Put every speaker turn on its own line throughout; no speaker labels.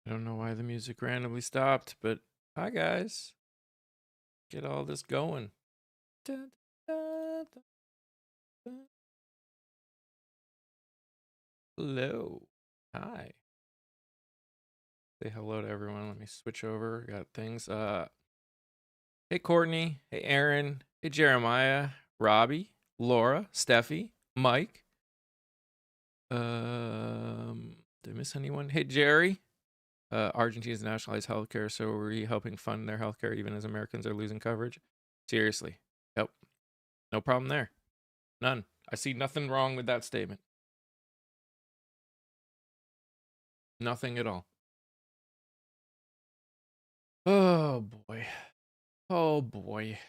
I don't know why the music randomly stopped, but hi guys. Get all this going. Dun, dun, dun, dun. Hello. Hi. Say hello to everyone. Let me switch over. Got things. Hey Courtney. Hey Aaron. Hey Jeremiah. Robbie. Laura. Steffi. Mike. Did I miss anyone? Hey Jerry. Argentina's nationalized healthcare, so are we helping fund their healthcare even as Americans are losing coverage? Seriously. Yep. No problem there. None. I see nothing wrong with that statement. Nothing at all. Oh boy. Oh boy.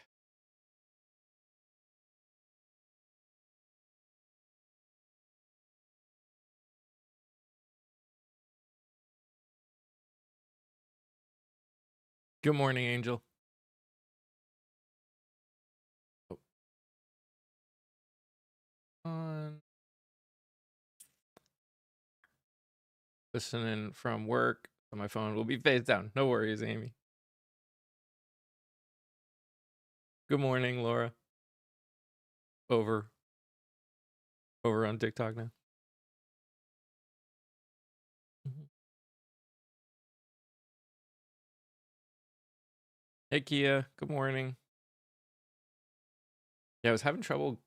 Good morning, Angel. Oh, on. Listening from work on my phone will be phased down. No worries, Amy. Good morning, Laura. Over on TikTok now. Mhm. Hey Kia, good morning. Yeah, I was having trouble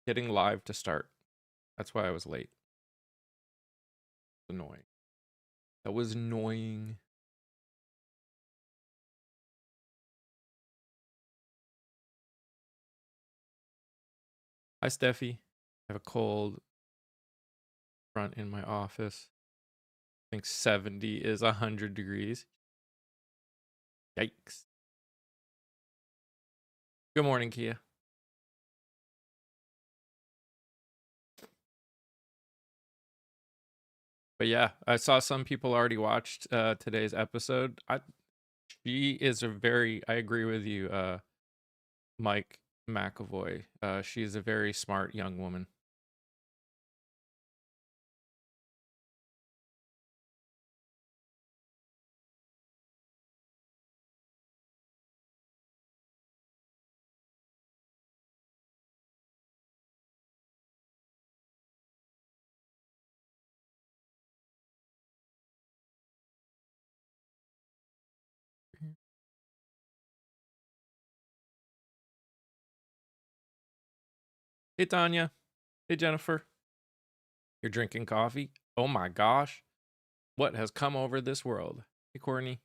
getting live to start. That's why I was late. Annoying. That was annoying. Hi, Steffi. I have a cold front in my office. I think 70 is 100 degrees. Yikes. Good morning, Kia. But yeah, I saw some people already watched today's episode. She is I agree with you, Mike McAvoy. She is a very smart young woman. Hey, Tanya. Hey, Jennifer. You're drinking coffee? Oh my gosh. What has come over this world? Hey, Courtney.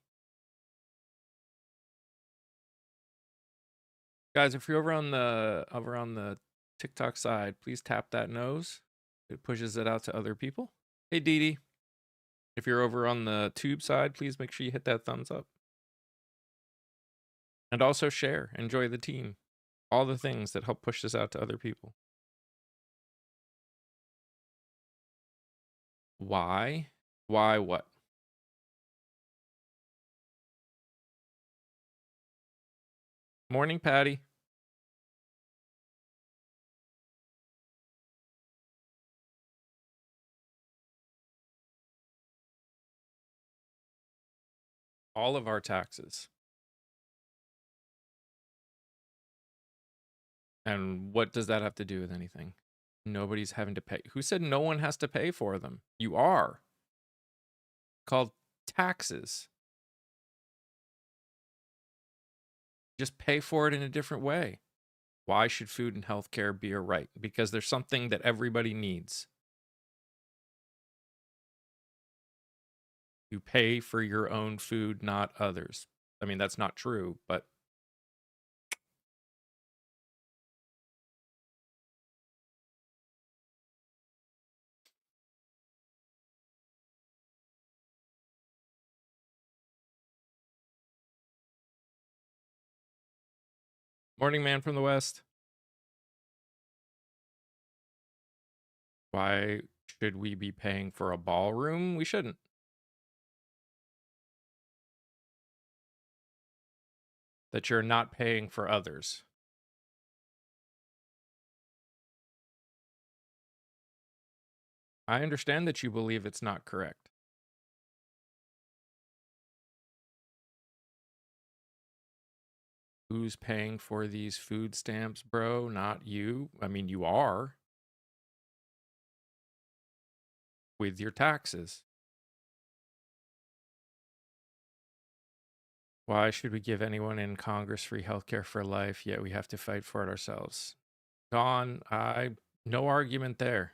Guys, if you're over on the TikTok side, please tap that nose. It pushes it out to other people. Hey, Dee Dee. If you're over on the tube side, please make sure you hit that thumbs up. And also share. Enjoy the team. All the things that help push this out to other people. Why? Why what? Morning, Patty. All of our taxes. And what does that have to do with anything? Nobody's having to pay. Who said no one has to pay for them? You are. Called taxes. Just pay for it in a different way. Why should food and healthcare be a right? Because there's something that everybody needs. You pay for your own food, not others. I mean, that's not true, but morning man from the West. Why should we be paying for a ballroom? We shouldn't. That you're not paying for others. I understand that you believe it's not correct. Who's paying for these food stamps, bro? Not you. I mean, you are with your taxes. Why should we give anyone in Congress free healthcare for life, yet we have to fight for it ourselves? Don, no argument there.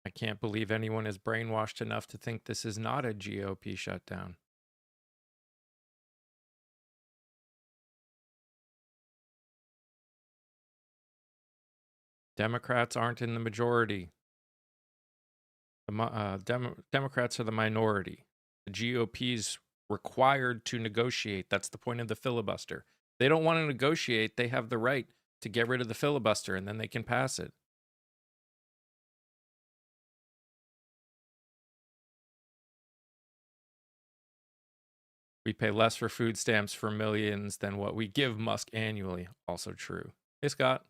I can't believe anyone is brainwashed enough to think this is not a GOP shutdown. Democrats aren't in the majority. Democrats are the minority. The GOP's required to negotiate. That's the point of the filibuster. They don't want to negotiate. They have the right to get rid of the filibuster, and then they can pass it. We pay less for food stamps for millions than what we give Musk annually. Also true. Hey, Scott.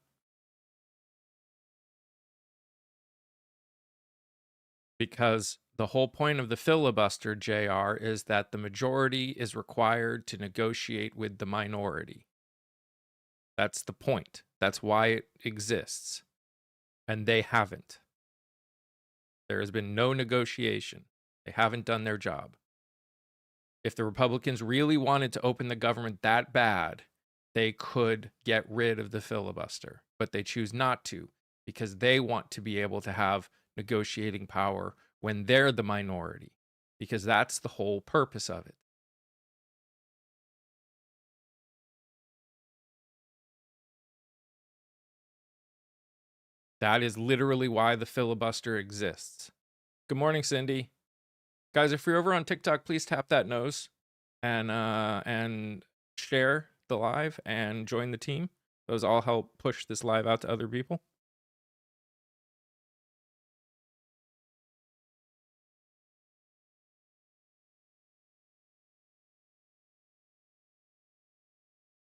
Because the whole point of the filibuster, JR, is that the majority is required to negotiate with the minority. That's the point. That's why it exists. And they haven't. There has been no negotiation. They haven't done their job. If the Republicans really wanted to open the government that bad, they could get rid of the filibuster. But they choose not to because they want to be able to have negotiating power when they're the minority, because that's the whole purpose of it. That is literally why the filibuster exists. Good morning, Cindy. Guys, if you're over on TikTok, please tap that nose and share the live and join the team. Those all help push this live out to other people.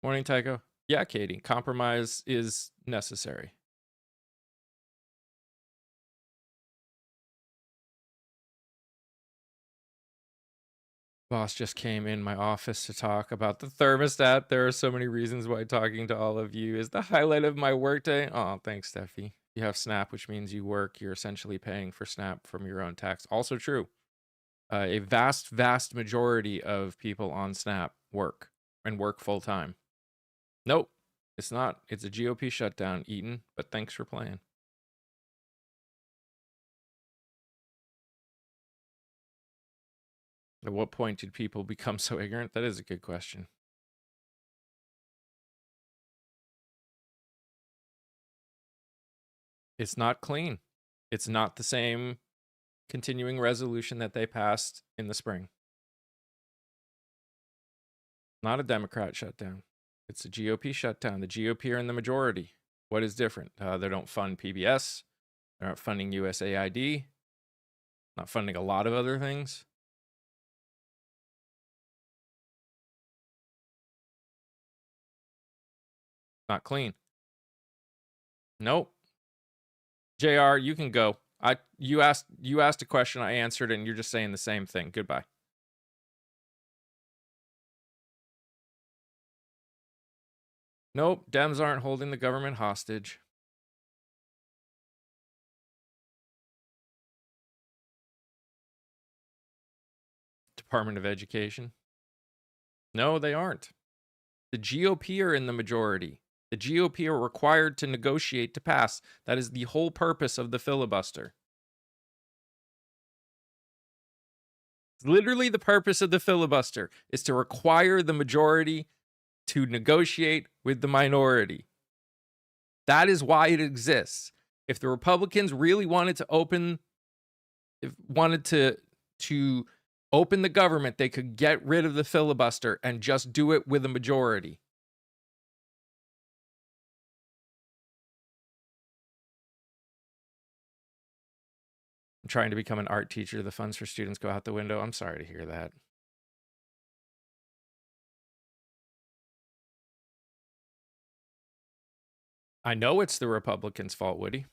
Morning, Tycho. Yeah, Katie, compromise is necessary. Boss just came in my office to talk about the thermostat. There are so many reasons why talking to all of you is the highlight of my workday. Oh, thanks, Steffi. You have Snap, which means you work. You're essentially paying for Snap from your own tax. Also true. A vast, vast majority of people on Snap work and work full time. Nope, it's not. It's a GOP shutdown, Eaton, but thanks for playing. At what point did people become so ignorant? That is a good question. It's not clean. It's not the same continuing resolution that they passed in the spring. Not a Democrat shutdown. It's a GOP shutdown. The GOP are in the majority. What is different? They don't fund PBS. They're not funding USAID. Not funding a lot of other things. Not clean. Nope. JR, you can go. You asked a question, I answered, and you're just saying the same thing. Goodbye. Nope, Dems aren't holding the government hostage. Department of Education. No, they aren't. The GOP are in the majority. The GOP are required to negotiate to pass. That is the whole purpose of the filibuster. Literally, the purpose of the filibuster is to require the majority to negotiate with the minority. That is why it exists. If the Republicans really wanted to open the government, they could get rid of the filibuster and just do it with a majority. I'm trying to become an art teacher. The funds for students go out the window. I'm sorry to hear that. I know it's the Republicans' fault, Woody.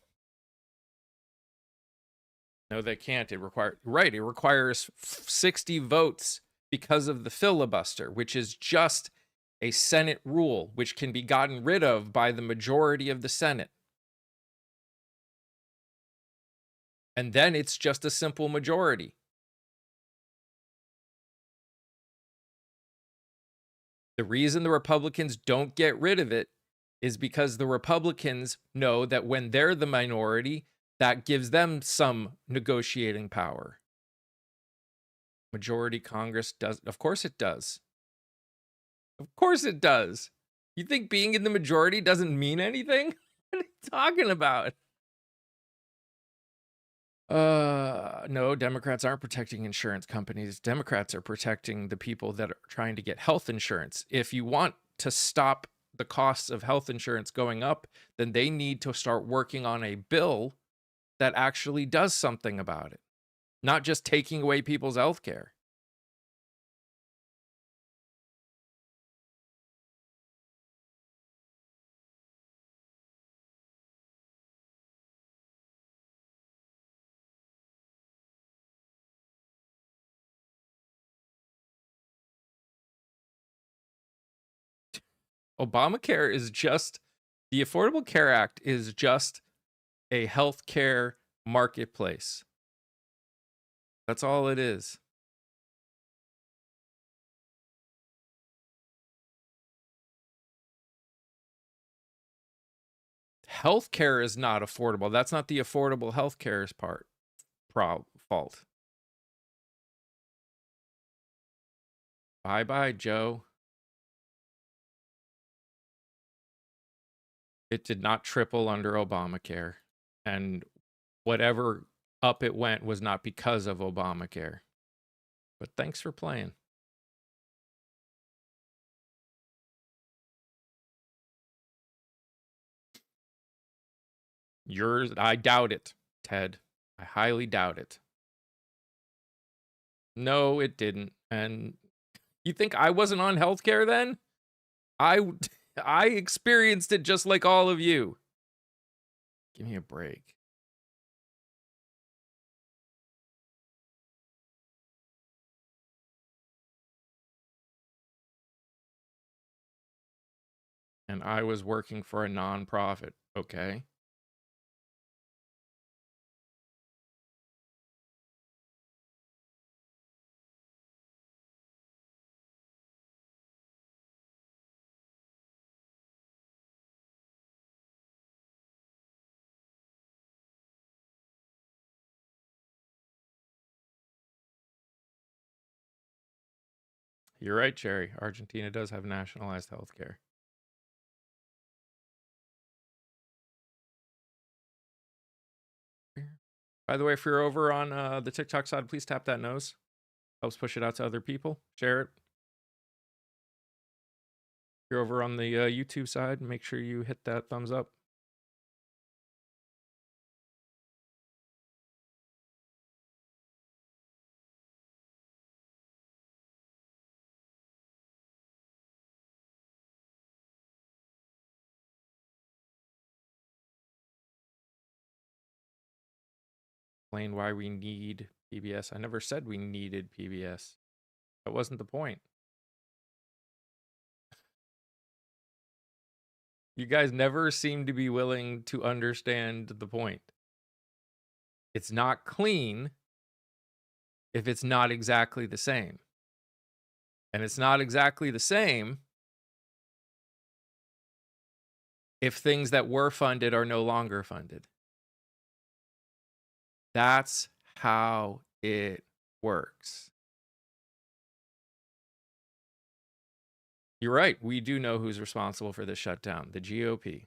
No, they can't. It requires 60 votes because of the filibuster, which is just a Senate rule which can be gotten rid of by the majority of the Senate. And then it's just a simple majority. The reason the Republicans don't get rid of it is because the Republicans know that when they're the minority, that gives them some negotiating power. Majority Congress does. Of course it does. Of course it does. You think being in the majority doesn't mean anything? What are you talking about? No, Democrats aren't protecting insurance companies. Democrats are protecting the people that are trying to get health insurance. If you want to stop the costs of health insurance going up, then they need to start working on a bill that actually does something about it, not just taking away people's health care. Obamacare is just, the Affordable Care Act is just a healthcare marketplace. That's all it is. Healthcare is not affordable. That's not the affordable healthcare's fault. Bye-bye, Joe. It did not triple under Obamacare. And whatever up it went was not because of Obamacare. But thanks for playing. Yours, I doubt it, Ted. I highly doubt it. No, it didn't. And you think I wasn't on healthcare then? I experienced it just like all of you. Give me a break. And I was working for a nonprofit, okay? You're right, Jerry. Argentina does have nationalized healthcare. By the way, if you're over on the TikTok side, please tap that nose. Helps push it out to other people. Share it. If you're over on the YouTube side, make sure you hit that thumbs up. Explain why we need PBS. I never said we needed PBS. That wasn't the point. You guys never seem to be willing to understand the point. It's not clean if it's not exactly the same. And it's not exactly the same if things that were funded are no longer funded. That's how it works. You're right. We do know who's responsible for this shutdown, the GOP.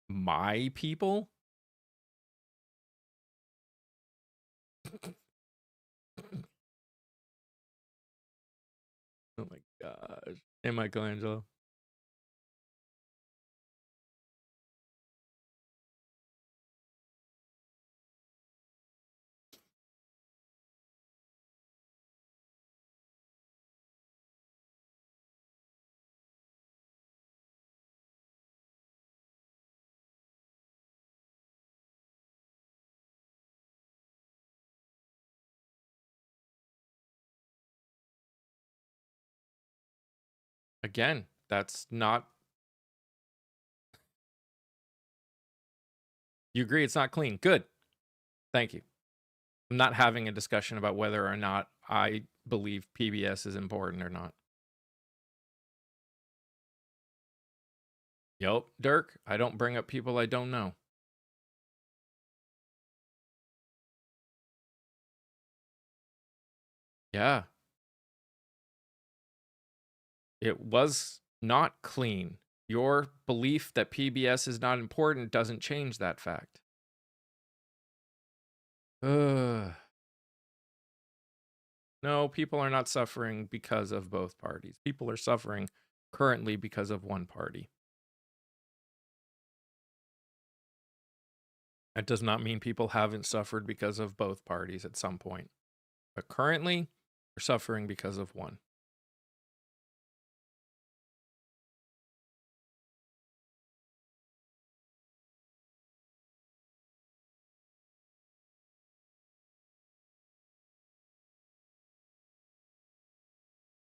My people? Oh my gosh. Hey, Michelangelo. Again, that's not... You agree it's not clean. Good. Thank you. I'm not having a discussion about whether or not I believe PBS is important or not. Yup, Dirk, I don't bring up people I don't know. Yeah. It was not clean. Your belief that PBS is not important doesn't change that fact. Ugh. No, people are not suffering because of both parties. People are suffering currently because of one party. That does not mean people haven't suffered because of both parties at some point. But currently, we're suffering because of one.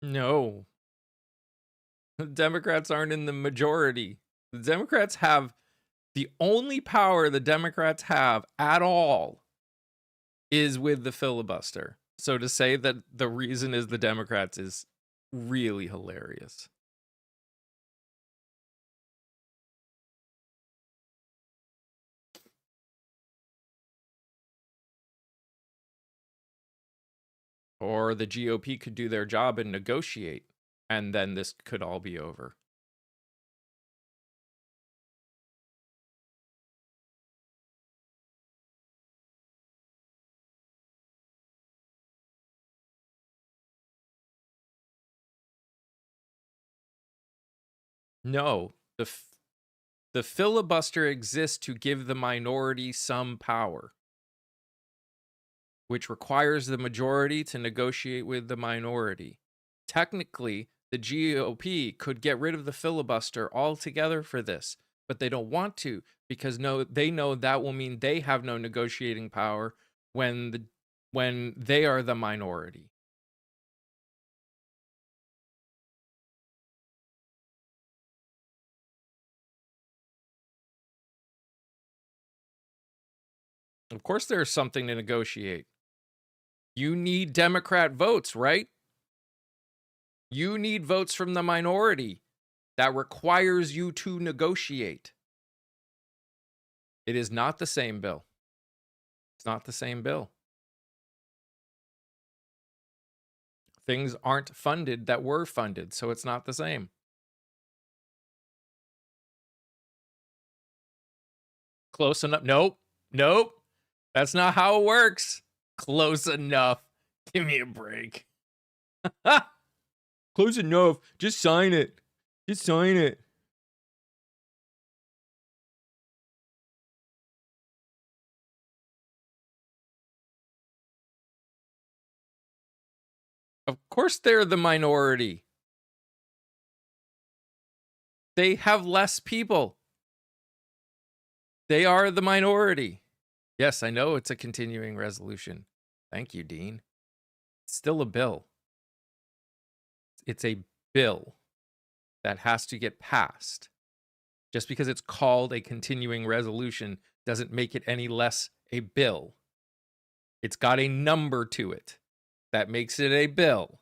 No. The Democrats aren't in the majority. The Democrats have... The only power the Democrats have at all is with the filibuster. So to say that the reason is the Democrats is really hilarious. Or the GOP could do their job and negotiate, and then this could all be over. No, the filibuster exists to give the minority some power, which requires the majority to negotiate with the minority. Technically, the GOP could get rid of the filibuster altogether for this, but they don't want to because they know that will mean they have no negotiating power when they are the minority. Of course, there's something to negotiate. You need Democrat votes, right? You need votes from the minority. That requires you to negotiate. It is not the same bill. It's not the same bill. Things aren't funded that were funded, so it's not the same. Close enough. Nope. Nope. That's not how it works. Close enough. Give me a break. Close enough. Just sign it. Just sign it. Of course they're the minority. They have less people. They are the minority. Yes, I know it's a continuing resolution. Thank you, Dean. It's still a bill. It's a bill that has to get passed. Just because it's called a continuing resolution doesn't make it any less a bill. It's got a number to it that makes it a bill.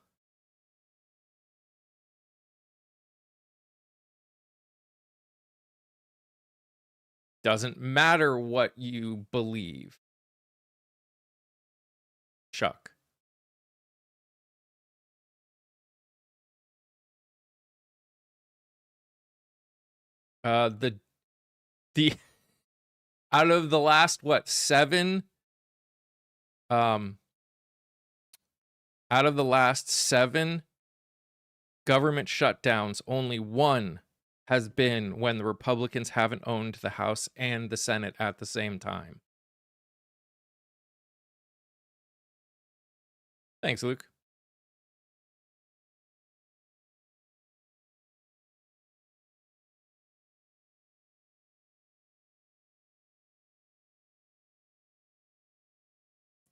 Doesn't matter what you believe. Chuck. The out of the last seven out of the last 7 government shutdowns, only one has been when the Republicans haven't owned the House and the Senate at the same time. Thanks, Luke.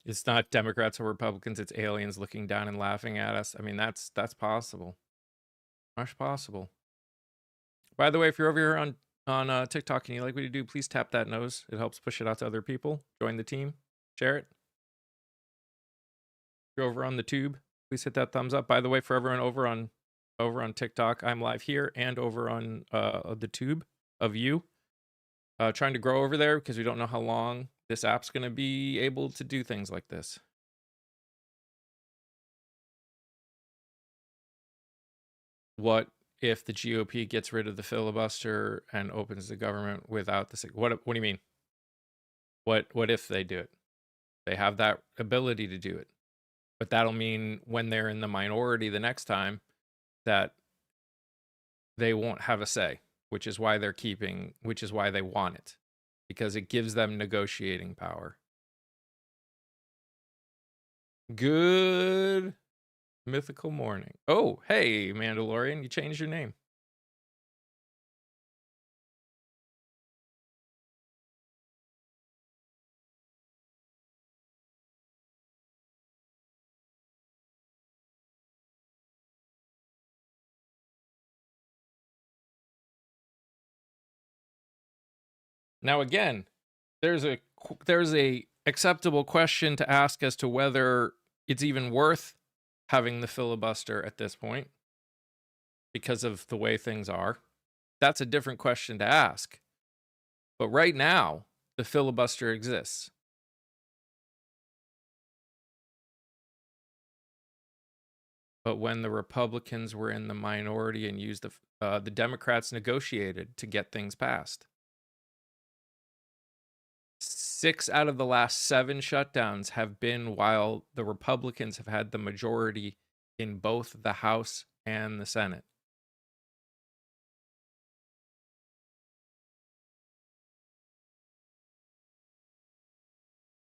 It's not Democrats or Republicans, it's aliens looking down and laughing at us. I mean, that's possible. Much possible. By the way, if you're over here on TikTok and you like what you do, please tap that nose. It helps push it out to other people. Join the team. Share it. If you're over on the tube, please hit that thumbs up. By the way, for everyone over on TikTok, I'm live here and over on the tube of you. Trying to grow over there because we don't know how long this app's going to be able to do things like this. What if the GOP gets rid of the filibuster and opens the government without the... What do you mean? What if they do it? They have that ability to do it. But that'll mean when they're in the minority the next time that they won't have a say, which is why they want it, because it gives them negotiating power. Good mythical morning. Oh, hey, Mandalorian, you changed your name. Now again, there's a acceptable question to ask as to whether it's even worth having the filibuster at this point because of the way things are. That's a different question to ask. But right now, the filibuster exists. But when the Republicans were in the minority and used the Democrats negotiated to get things passed. 6 out of the last 7 shutdowns have been while the Republicans have had the majority in both the House and the Senate.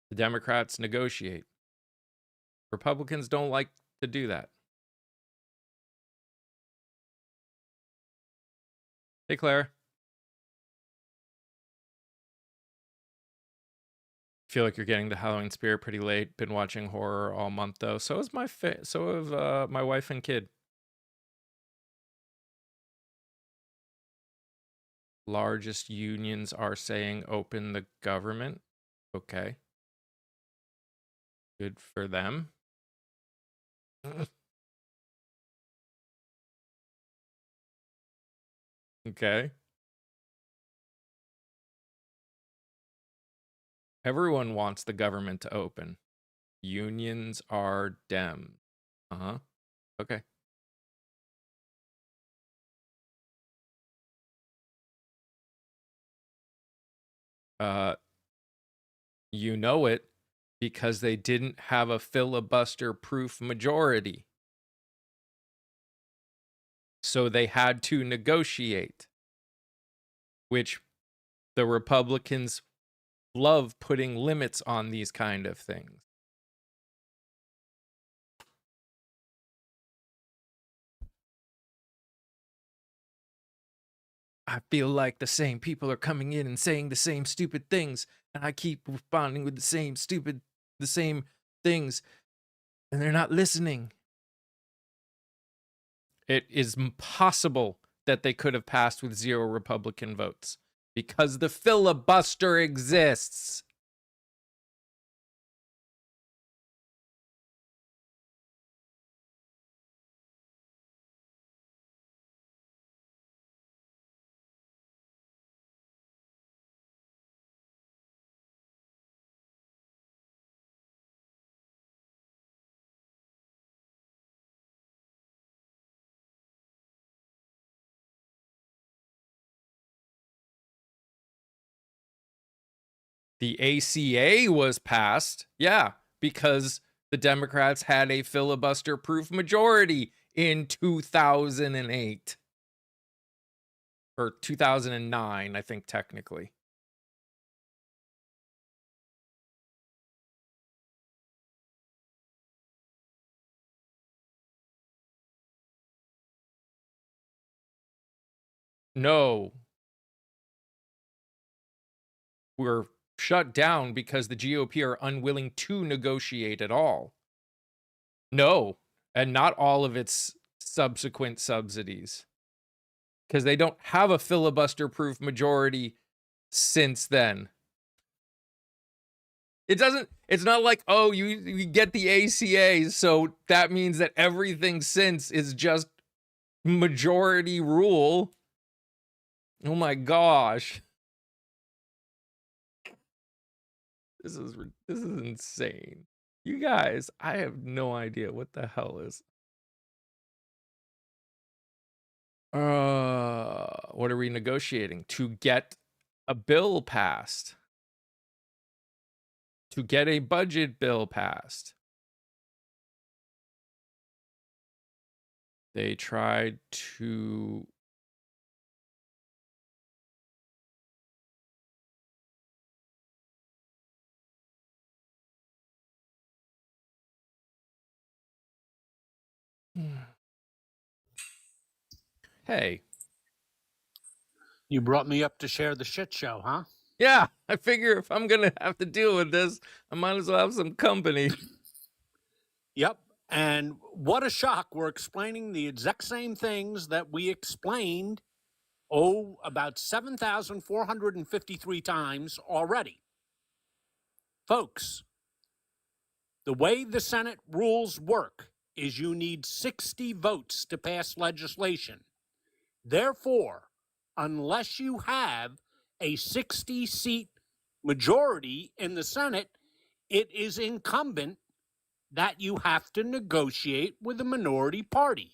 The Democrats negotiate. Republicans don't like to do that. Hey, Claire. Feel like you're getting the Halloween spirit pretty late. Been watching horror all month though. So is so have my wife and kid. Largest unions are saying open the government. Okay. Good for them. Okay. Everyone wants the government to open. Unions are Dem. Uh-huh. Okay. You know it because they didn't have a filibuster-proof majority. So they had to negotiate, which the Republicans love putting limits on these kind of things. I feel like the same people are coming in and saying the same stupid things, and I keep responding with the same things, and they're not listening. It is impossible that they could have passed with 0 Republican votes because the filibuster exists. The ACA was passed, yeah, because the Democrats had a filibuster-proof majority in 2008. Or 2009, I think, technically. No. We're shut down because the GOP are unwilling to negotiate at all. No, and not all of its subsequent subsidies because they don't have a filibuster-proof majority since then. It's not like, oh, you get the ACA, so that means that everything since is just majority rule. Oh my gosh. This is insane. You guys, I have no idea what the hell is. What are we negotiating? To get a bill passed. To get a budget bill passed. They tried to Hey.
You brought me up to share the shit show, huh?
Yeah, I figure if I'm going to have to deal with this, I might as well have some company.
Yep. And what a shock. We're explaining the exact same things that we explained, about 7,453 times already. Folks, the way the Senate rules work is you need 60 votes to pass legislation. Therefore, unless you have a 60-seat majority in the Senate, it is incumbent that you have to negotiate with the minority party.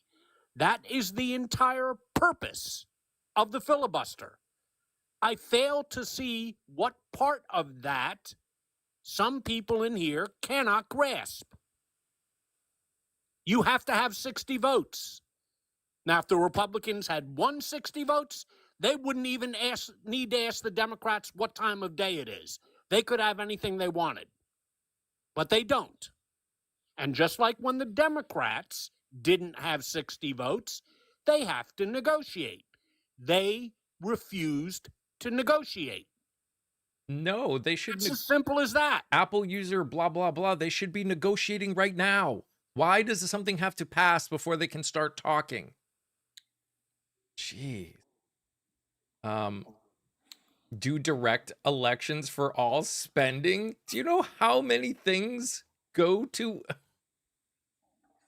That is the entire purpose of the filibuster. I fail to see what part of that some people in here cannot grasp. You have to have 60 votes. Now, if the Republicans had 160 votes, they wouldn't even need to ask the Democrats what time of day it is. They could have anything they wanted. But they don't. And just like when the Democrats didn't have 60 votes, they have to negotiate. They refused to negotiate.
No, they should.
It's as simple as that.
Apple user, blah, blah, blah. They should be negotiating right now. Why does something have to pass before they can start talking? Jeez. Do direct elections for all spending? Do you know how many things go to?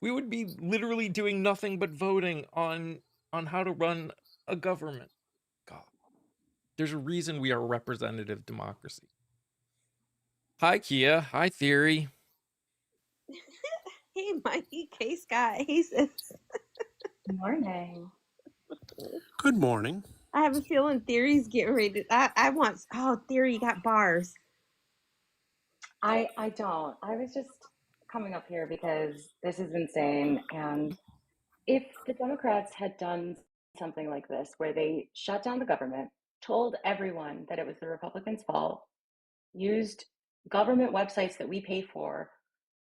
We would be literally doing nothing but voting on how to run a government. God. There's a reason we are a representative democracy. Hi, Kia. Hi, Theory.
Hey, Mikey. Hey, Scott. Hey, sis.
Good morning.
Good morning.
I have a feeling Theory's getting ready to... I want... Oh, Theory got bars.
I don't. I was just coming up here because this is insane. And if the Democrats had done something like this, where they shut down the government, told everyone that it was the Republicans' fault, used government websites that we pay for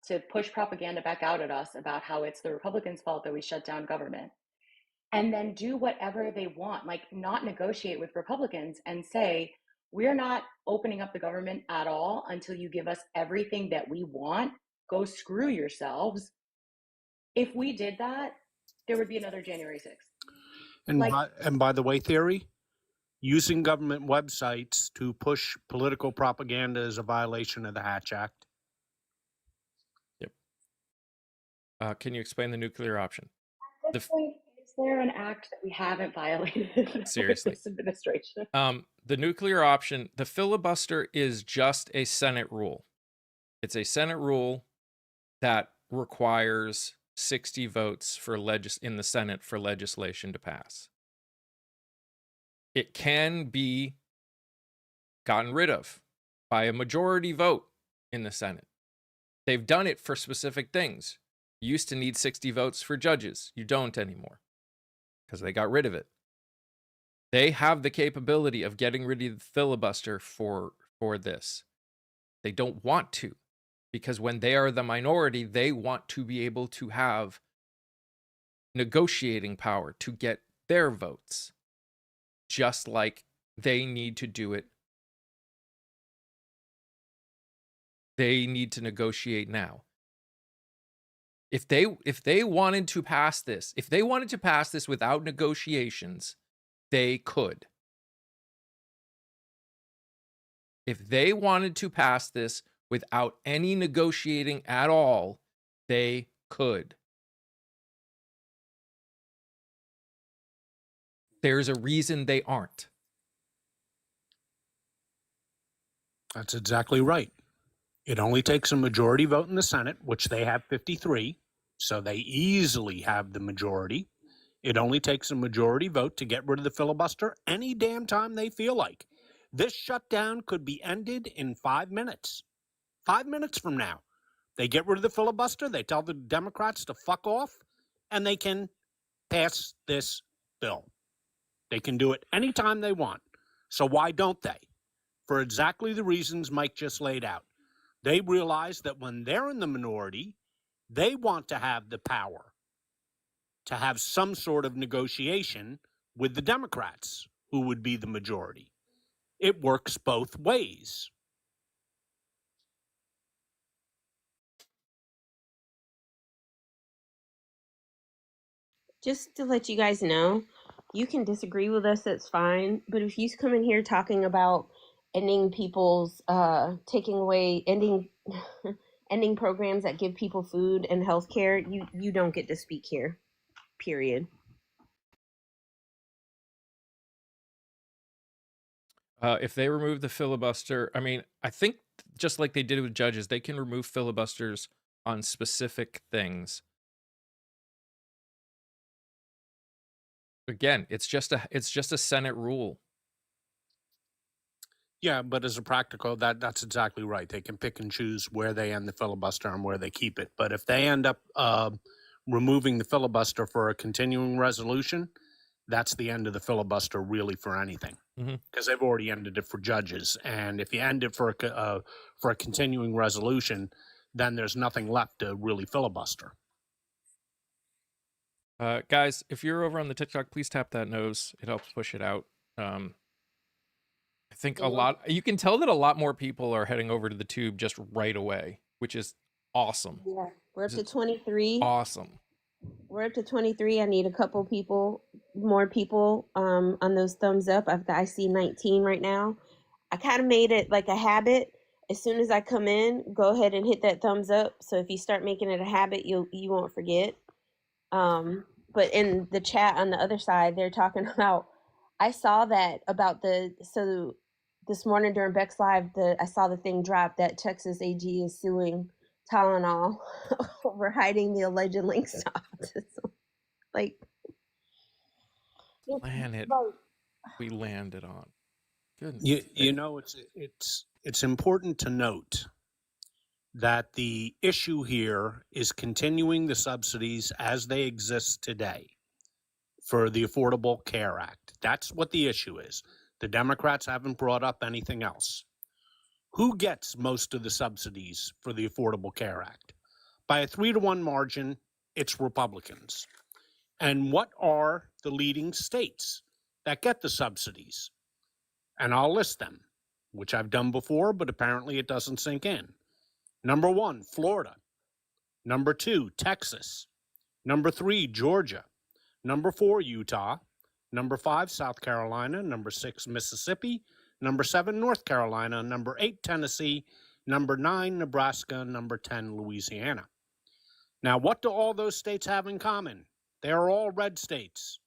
to push propaganda back out at us about how it's the Republicans' fault that we shut down government, and then do whatever they want, like not negotiate with Republicans and say, we're not opening up the government at all until you give us everything that we want. Go screw yourselves. If we did that, there would be another January 6th.
And by the way, Theory, using government websites to push political propaganda is a violation of the Hatch Act.
Yep. Can you explain the nuclear option?
At this point, is there an act that we haven't violated?
Seriously.
With this administration?
The nuclear option, the filibuster is just a Senate rule. It's a Senate rule that requires 60 votes for in the Senate for legislation to pass. It can be gotten rid of by a majority vote in the Senate. They've done it for specific things. You used to need 60 votes for judges. You don't anymore because they got rid of it. They have the capability of getting rid of the filibuster for this. They don't want to, because when they are the minority, they want to be able to have negotiating power to get their votes, just like they need to do it. They need to negotiate now. If they wanted to pass this, without negotiations, they could. If they wanted to pass this without any negotiating at all, they could. There's a reason they aren't.
That's exactly right. It only takes a majority vote in the Senate, which they have 53, so they easily have the majority. It only takes a majority vote to get rid of the filibuster any damn time they feel like. This shutdown could be ended in 5 minutes. 5 minutes from now. They get rid of the filibuster, they tell the Democrats to fuck off, and they can pass this bill. They can do it anytime they want. So why don't they? For exactly the reasons Mike just laid out. They realize that when they're in the minority, they want to have the power to have some sort of negotiation with the Democrats, who would be the majority. It works both ways.
Just to let you guys know, you can disagree with us, that's fine. But if you come in here talking about ending people's ending ending programs that give people food and health care, you don't get to speak here. Period.
If they remove the filibuster, I mean, I think just like they did with judges, they can remove filibusters on specific things. Again, it's just a Senate rule.
Yeah, but as a practical, that's exactly right. They can pick and choose where they end the filibuster and where they keep it. But if they end up removing the filibuster for a continuing resolution, that's the end of the filibuster really for anything, because they've already ended it for judges. And if you end it for a continuing resolution, then there's nothing left to really filibuster.
Guys, if you're over on the TikTok, please tap that nose. It helps push it out. I think you can tell that a lot more people are heading over to the tube just right away, which is awesome.
Yeah, we're up to 23.
Awesome.
We're up to 23. I need a couple more people on those thumbs up. I see 19 right now. I kind of made it like a habit. As soon as I come in, go ahead and hit that thumbs up. So if you start making it a habit, you won't forget. But in the chat on the other side, they're talking about, I saw that about so this morning during Beck's Live, I saw the thing drop that Texas AG is suing Tylenol over hiding the alleged links to autism. Like,
planet we landed on.
Goodness. You know, it's important to note that the issue here is continuing the subsidies as they exist today for the Affordable Care Act. That's what the issue is. The Democrats haven't brought up anything else. Who gets most of the subsidies for the Affordable Care Act? By a 3-to-1 margin, it's Republicans. And what are the leading states that get the subsidies? And I'll list them, which I've done before, but apparently it doesn't sink in. Number 1, Florida. Number 2, Texas. Number 3, Georgia. Number 4, Utah. Number 5, South Carolina. Number 6, Mississippi. Number 7, North Carolina. Number 8, Tennessee. Number 9, Nebraska. Number 10, Louisiana. Now, what do all those states have in common? They are all red states.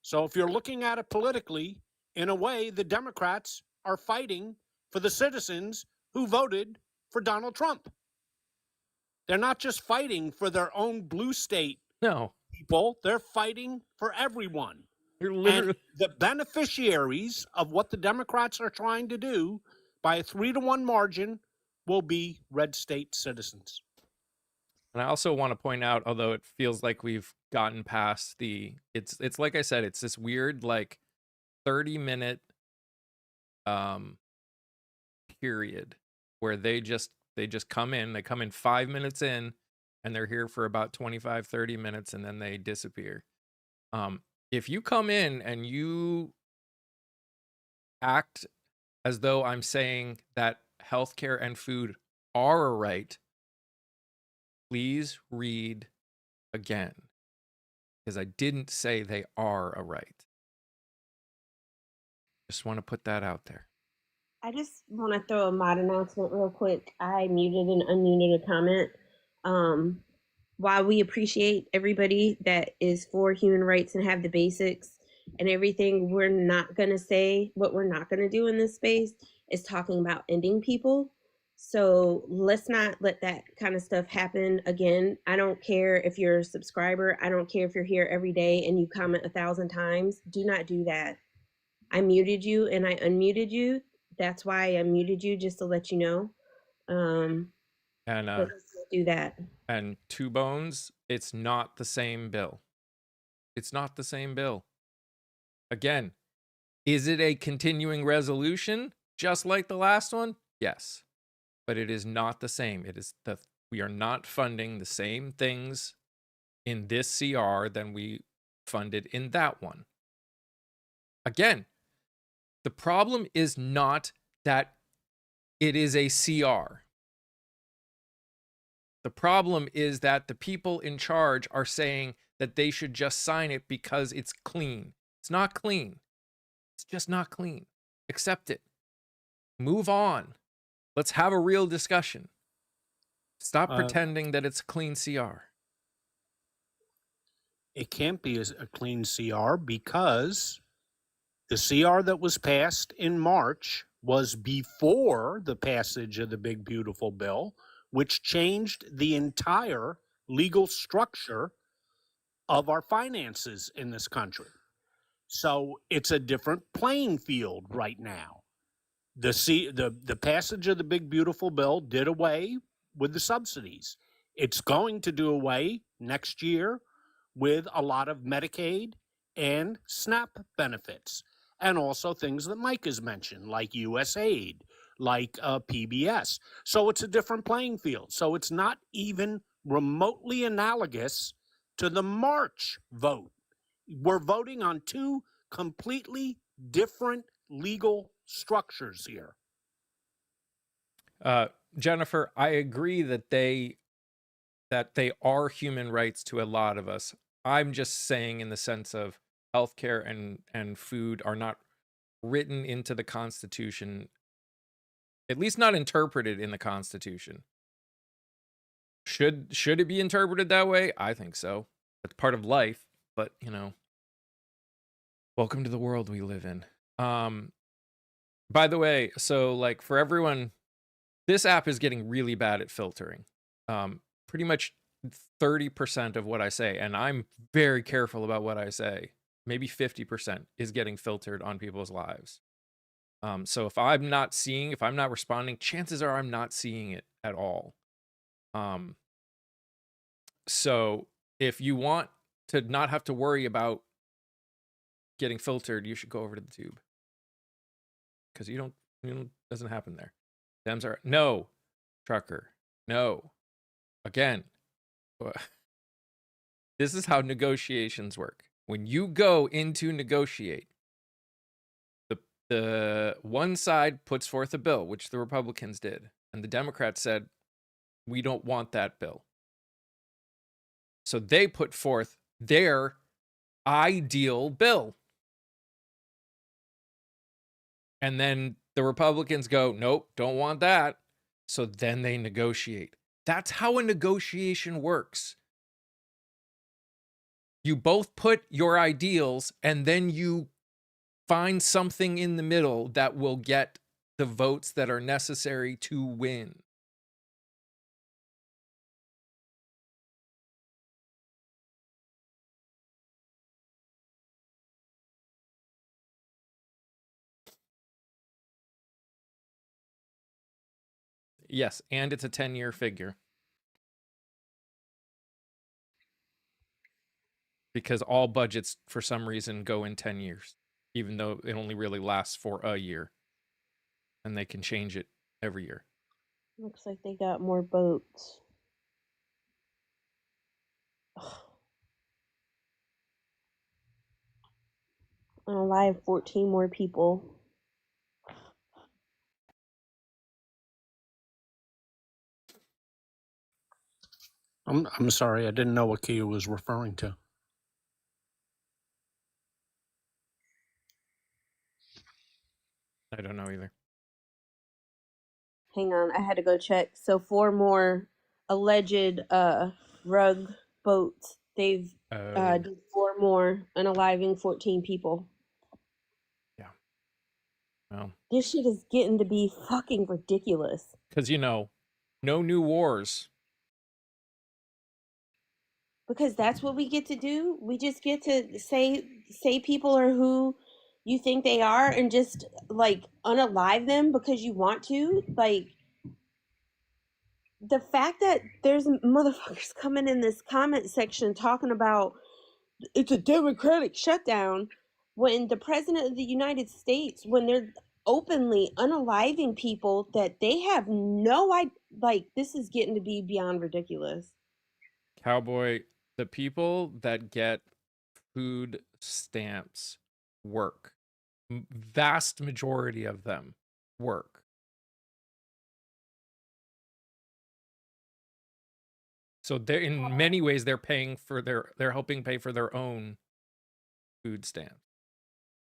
So if you're looking at it politically, in a way, the Democrats are fighting for the citizens who voted for Donald Trump. They're not just fighting for their own blue state people. They're fighting for everyone. And the beneficiaries of what the Democrats are trying to do by a 3-to-1 margin will be red state citizens.
And I also want to point out, although it feels like we've gotten past it's like I said, it's this weird like 30-minute period where they just come in, they come in 5 minutes in, and they're here for about 25-30 minutes, and then they disappear. If you come in and you act as though I'm saying that healthcare and food are a right, please read again, because I didn't say they are a right. Just want to put that out there.
I just want to throw a mod announcement real quick. I muted and unmuted a comment. While we appreciate everybody that is for human rights and have the basics and everything, we're not going to say what we're not going to do in this space is talking about ending people. So let's not let that kind of stuff happen again. I don't care if you're a subscriber. I don't care if you're here every day and you comment 1,000 times. Do not do that. I muted you and I unmuted you. That's why I muted you, just to let you know.
And
But let's do that.
And Two Bones, it's not the same bill. It's not the same bill. Again, is it a continuing resolution just like the last one? Yes. But it is not the same. We are not funding the same things in this CR than we funded in that one. Again, the problem is not that it is a CR. The problem is that the people in charge are saying that they should just sign it because it's clean. It's not clean. It's just not clean. Accept it. Move on. Let's have a real discussion. Stop pretending that it's a clean CR.
It can't be a clean CR because the CR that was passed in March was before the passage of the Big Beautiful Bill, which changed the entire legal structure of our finances in this country. So it's a different playing field right now. The passage of the Big Beautiful Bill did away with the subsidies. It's going to do away next year with a lot of Medicaid and SNAP benefits, and also things that Mike has mentioned, like USAID, like PBS. So it's a different playing field. So it's not even remotely analogous to the March vote. We're voting on two completely different legal structures here.
Jennifer, I agree that they are human rights to a lot of us. I'm just saying in the sense of healthcare and food are not written into the Constitution, at least not interpreted in the Constitution. Should it be interpreted that way? I think so. It's part of life, but welcome to the world we live in. By the way, so like for everyone, this app is getting really bad at filtering. Pretty much 30% of what I say, and I'm very careful about what I say, maybe 50% is getting filtered on people's lives. So if I'm not responding, chances are I'm not seeing it at all. So if you want to not have to worry about getting filtered, you should go over to the tube. Because doesn't happen there. Dems are, no, trucker, no. Again, this is how negotiations work. When you go into negotiate, the one side puts forth a bill, which the Republicans did, and the Democrats said, we don't want that bill. So they put forth their ideal bill. And then the Republicans go, nope, don't want that. So then they negotiate. That's how a negotiation works. You both put your ideals and then you find something in the middle that will get the votes that are necessary to win. Yes, and it's a 10-year figure. Because all budgets, for some reason, go in 10 years, even though it only really lasts for a year. And they can change it every year.
Looks like they got more boats. I have 14 more people.
I'm sorry, I didn't know what Kia was referring to.
I don't know either.
Hang on, I had to go check. So 4 more alleged rug boats. They've
Oh,
did 4 more, unaliving 14 people.
yeah. Well,
This shit is getting to be fucking ridiculous.
because, no new wars.
Because that's what we get to do. We just get to say people are who you think they are and just like unalive them because you want to. Like the fact that there's motherfuckers coming in this comment section talking about it's a democratic shutdown when the president of the United States, when they're openly unaliving people that they have no idea, like this is getting to be beyond ridiculous.
Cowboy, the people that get food stamps work. Vast majority of them work. So they're in many ways they're helping pay for their own food stamps.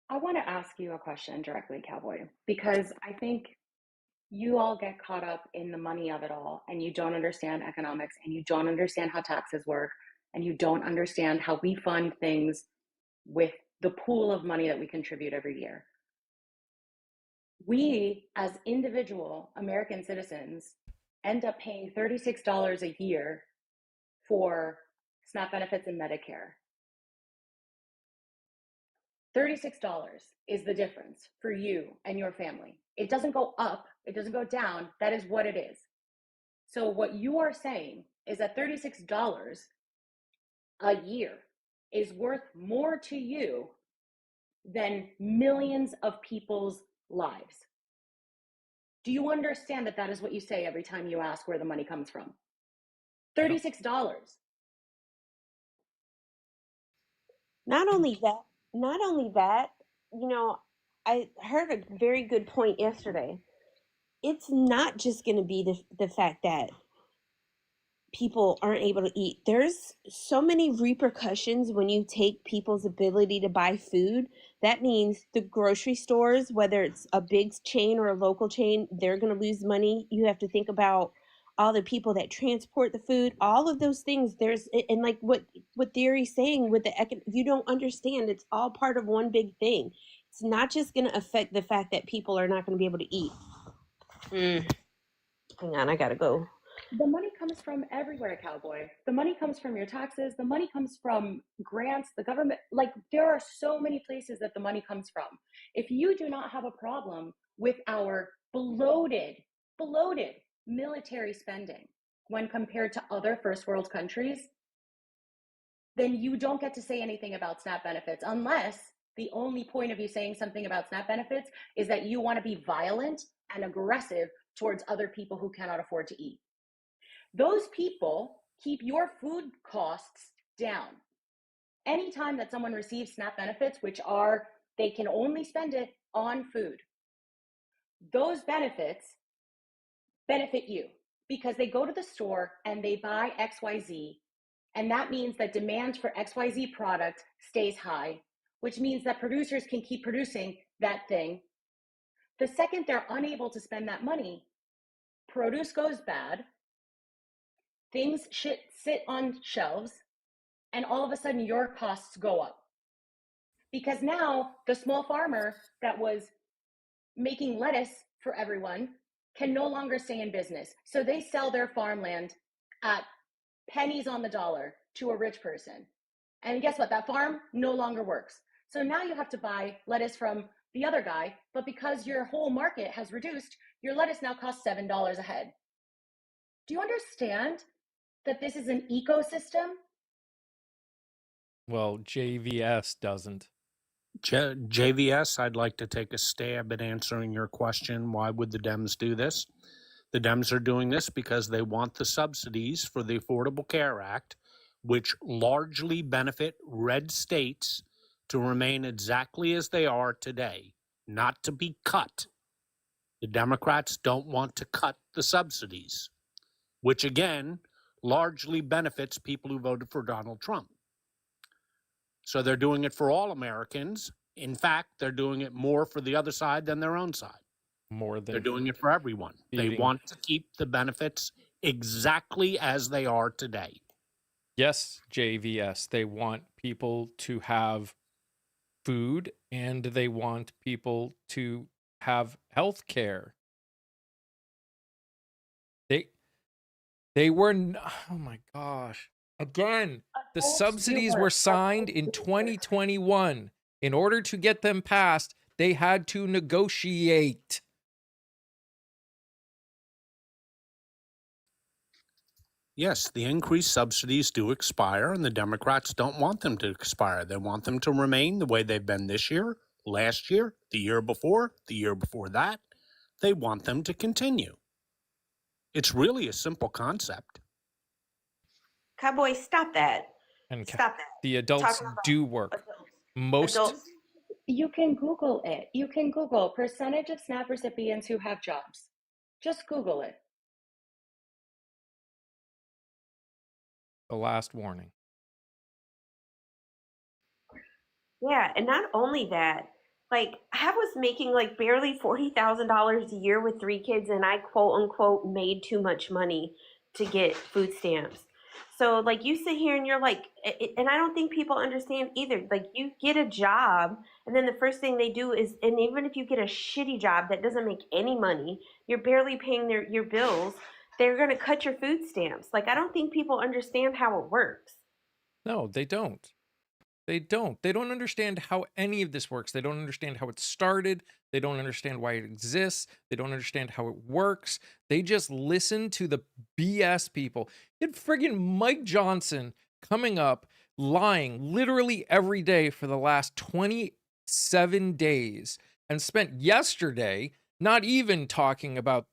I want to ask you a question directly, Cowboy, because I think you all get caught up in the money of it all and you don't understand economics and you don't understand how taxes work and you don't understand how we fund things with the pool of money that we contribute every year. We, as individual American citizens, end up paying $36 a year for SNAP benefits and Medicare. $36 is the difference for you and your family. It doesn't go up, it doesn't go down. That is what it is. So, what you are saying is that $36 a year is worth more to you than millions of people's lives. Do you understand that that is what you say every time you ask where the money comes from? $36.
Not only that, you know, I heard a very good point yesterday. It's not just going to be the fact that people aren't able to eat. There's so many repercussions when you take people's ability to buy food. That means the grocery stores, whether it's a big chain or a local chain, they're going to lose money. You have to think about all the people that transport the food, all of those things. There's and like what Theory's saying with you don't understand. It's all part of one big thing. It's not just going to affect the fact that people are not going to be able to eat. Hang on, I gotta go.
The money comes from everywhere, Cowboy. The money comes from your taxes. The money comes from grants, the government. Like, there are so many places that the money comes from. If you do not have a problem with our bloated military spending when compared to other first world countries, then you don't get to say anything about SNAP benefits unless the only point of you saying something about SNAP benefits is that you want to be violent and aggressive towards other people who cannot afford to eat. Those people keep your food costs down. Anytime that someone receives SNAP benefits, which are, they can only spend it on food, those benefits benefit you because they go to the store and they buy XYZ. And that means that demand for XYZ product stays high, which means that producers can keep producing that thing. The second they're unable to spend that money, produce goes bad, things sit on shelves, and all of a sudden your costs go up. Because now the small farmer that was making lettuce for everyone can no longer stay in business. So they sell their farmland at pennies on the dollar to a rich person. And guess what? That farm no longer works. So now you have to buy lettuce from the other guy, but because your whole market has reduced, your lettuce now costs $7 a head. Do you understand that this is an ecosystem?
Well, JVS doesn't.
JVS, I'd like to take a stab at answering your question. Why would the Dems do this? The Dems are doing this because they want the subsidies for the Affordable Care Act, which largely benefit red states, to remain exactly as they are today, not to be cut. The Democrats don't want to cut the subsidies, which again largely benefits people who voted for Donald Trump. So they're doing it for all Americans. In fact, they're doing it more for the other side than their own side.
More
They're
than
doing it for everyone. They
feeding.
want to keep the benefits exactly as they are today.
Yes, JVS. They want people to have food and they want people to have health care. They were oh my gosh. Again, the subsidies were signed in 2021. In order to get them passed, they had to negotiate.
Yes, the increased subsidies do expire, and the Democrats don't want them to expire. They want them to remain the way they've been this year, last year, the year before that. They want them to continue. It's really a simple concept.
Cowboy, stop that.
And
Stop that.
the adults do work. Most
Adults.
You can Google it. You can Google percentage of SNAP recipients who have jobs. Just Google it.
the last warning.
Yeah, and not only that, like I was making like barely $40,000 a year with 3 kids, and I quote unquote made too much money to get food stamps. So like you sit here and you're like, and I don't think people understand either. Like you get a job, and then the first thing they do is, and even if you get a shitty job that doesn't make any money, you're barely paying your bills. They're gonna cut your food stamps. Like I don't think people understand how it works.
No, they don't. They don't. They don't understand how any of this works. They don't understand how it started. They don't understand why it exists. They don't understand how it works. They just listen to the BS people. You had friggin' Mike Johnson coming up, lying literally every day for the last 27 days, and spent yesterday not even talking about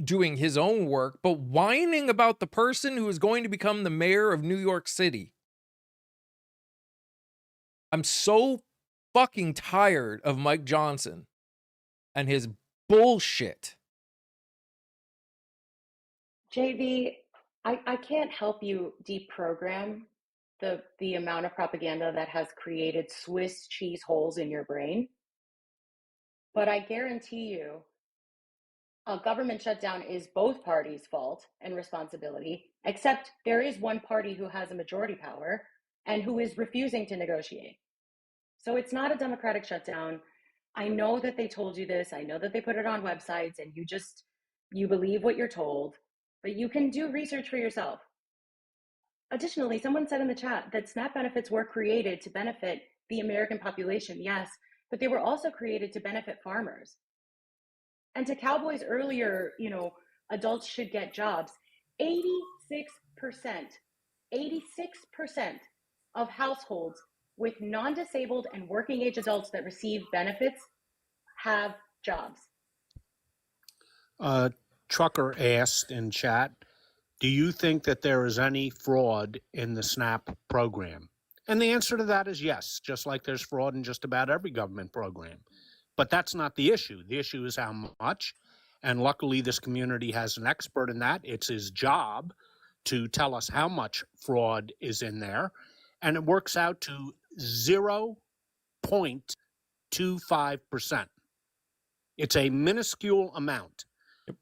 doing his own work, but whining about the person who is going to become the mayor of New York City. I'm so fucking tired of Mike Johnson and his bullshit.
JV, I can't help you deprogram the amount of propaganda that has created Swiss cheese holes in your brain. But I guarantee you, a government shutdown is both parties' fault and responsibility, except there is one party who has a majority power and who is refusing to negotiate. So it's not a democratic shutdown. I know that they told you this. I know that they put it on websites and you believe what you're told, but you can do research for yourself. Additionally, someone said in the chat that SNAP benefits were created to benefit the American population, yes, but they were also created to benefit farmers. And to Cowboy's earlier, adults should get jobs. 86% of households with non-disabled and working age adults that receive benefits have jobs.
Trucker asked in chat, do you think that there is any fraud in the SNAP program? And the answer to that is yes, just like there's fraud in just about every government program. But that's not the issue. The issue is how much. And luckily, this community has an expert in that. It's his job to tell us how much fraud is in there. And it works out to 0.25%. It's a minuscule amount.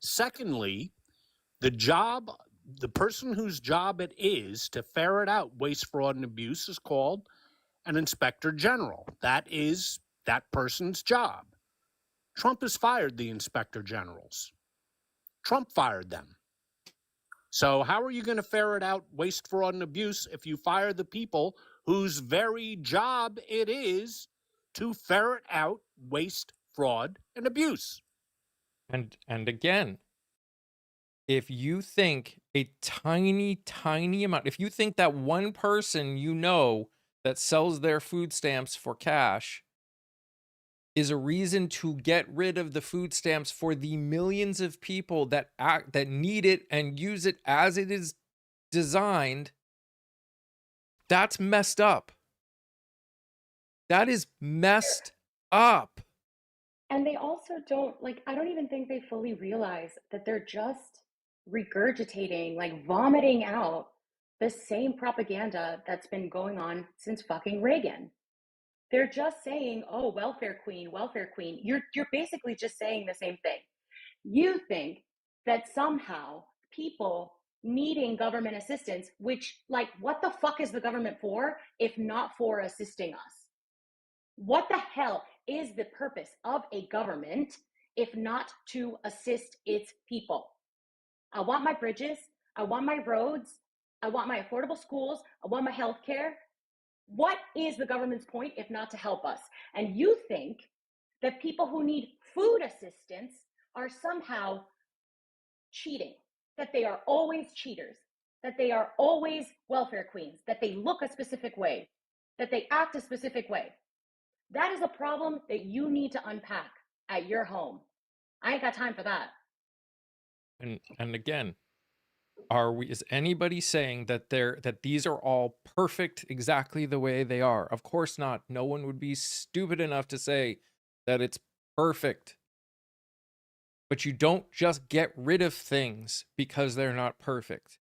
Secondly, the person whose job it is to ferret out waste, fraud, and abuse is called an inspector general. That is that person's job. Trump has fired the inspector generals. Trump fired them. So how are you going to ferret out waste, fraud, and abuse if you fire the people whose very job it is to ferret out waste, fraud, and abuse?
And again, if you think a tiny amount, if you think that one person that sells their food stamps for cash is a reason to get rid of the food stamps for the millions of people that need it and use it as it is designed, that's messed up. That is messed up.
And they also don't, I don't even think they fully realize that they're just regurgitating, like vomiting out the same propaganda that's been going on since fucking Reagan. They're just saying, oh, welfare queen, welfare queen. You're basically just saying the same thing. You think that somehow people needing government assistance, which, like, what the fuck is the government for if not for assisting us? What the hell is the purpose of a government if not to assist its people? I want my bridges, I want my roads, I want my affordable schools, I want my health care. What is the government's point if not to help us? And you think that people who need food assistance are somehow cheating, that they are always cheaters, that they are always welfare queens, that they look a specific way, that they act a specific way. That is a problem that you need to unpack at your home. I ain't got time for that.
And again, is anybody saying that these are all perfect exactly the way they are? Of course not. No one would be stupid enough to say that it's perfect. But you don't just get rid of things because they're not perfect.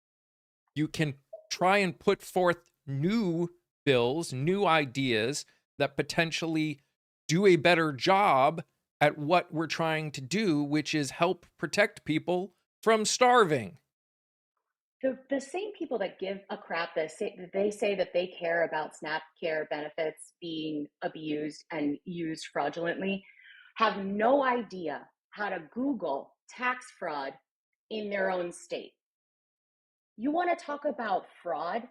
You can try and put forth new bills, new ideas that potentially do a better job at what we're trying to do, which is help protect people from starving.
The same people that give a crap that they say that they care about SNAP care benefits being abused and used fraudulently have no idea how to Google tax fraud in their own state. You want to talk about fraud?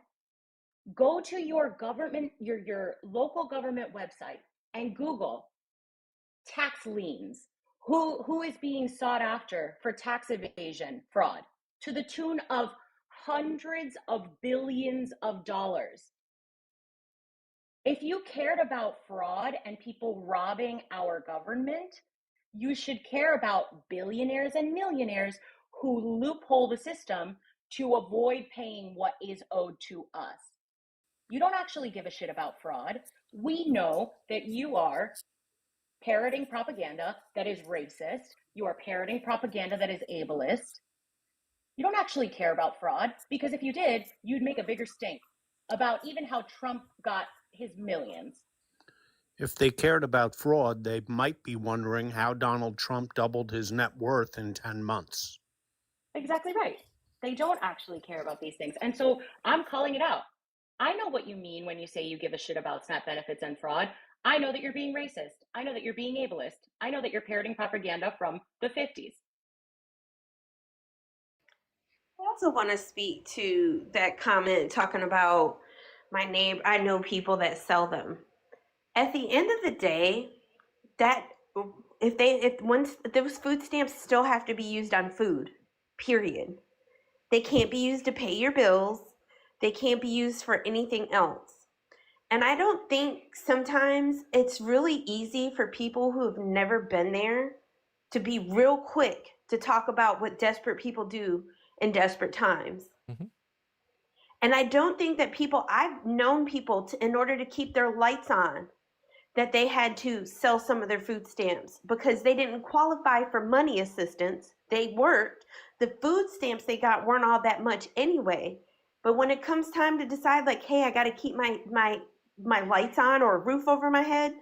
Go to your government, your local government website and Google tax liens. Who is being sought after for tax evasion fraud to the tune of hundreds of billions of dollars? If you cared about fraud and people robbing our government, you should care about billionaires and millionaires who loophole the system to avoid paying what is owed to us. You don't actually give a shit about fraud. We know that you are parroting propaganda that is racist. You are parroting propaganda that is ableist. You don't actually care about fraud, because if you did, you'd make a bigger stink about even how Trump got his millions.
If they cared about fraud, they might be wondering how Donald Trump doubled his net worth in 10 months.
Exactly right. They don't actually care about these things. And so I'm calling it out. I know what you mean when you say you give a shit about SNAP benefits and fraud. I know that you're being racist. I know that you're being ableist. I know that you're parroting propaganda from the 50s.
I also want to speak to that comment talking about my neighbor. I know people that sell them. At the end of the day, that if once those food stamps still have to be used on food, period. They can't be used to pay your bills. They can't be used for anything else. And I don't think sometimes it's really easy for people who have never been there to be real quick to talk about what desperate people do in desperate times.
Mm-hmm.
And I don't think that I've known people in order to keep their lights on, that they had to sell some of their food stamps because they didn't qualify for money assistance. They worked. The food stamps they got weren't all that much anyway. But when it comes time to decide, like, hey, I got to keep my lights on or a roof over my head,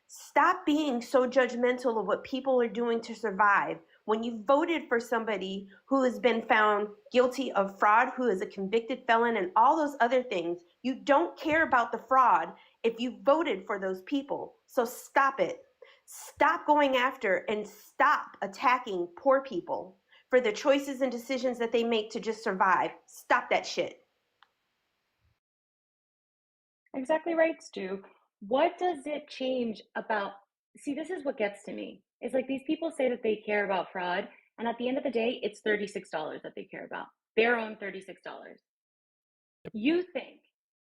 stop being so judgmental of what people are doing to survive. When you voted for somebody who has been found guilty of fraud, who is a convicted felon and all those other things, you don't care about the fraud if you voted for those people. So stop it. Stop going after and stop attacking poor people for the choices and decisions that they make to just survive. Stop that shit.
Exactly right, Stu. What does it change about? See, this is what gets to me. It's like these people say that they care about fraud, and at the end of the day, it's $36 that they care about. Their own $36.
Yep.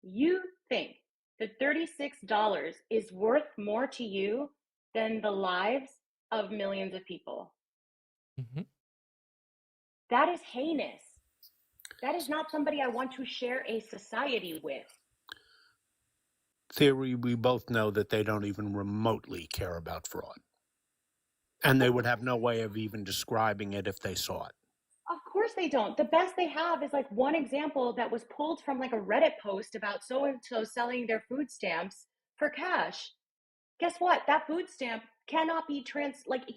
You think that $36 is worth more to you than the lives of millions of people?
Mm-hmm.
That is heinous. That is not somebody I want to share a society with.
Theory, we both know that they don't even remotely care about fraud. And they would have no way of even describing it if they saw it.
Of course course they don't. The best they have is like one example that was pulled from like a Reddit post about so and so selling their food stamps for cash. Guess what? That food stamp cannot be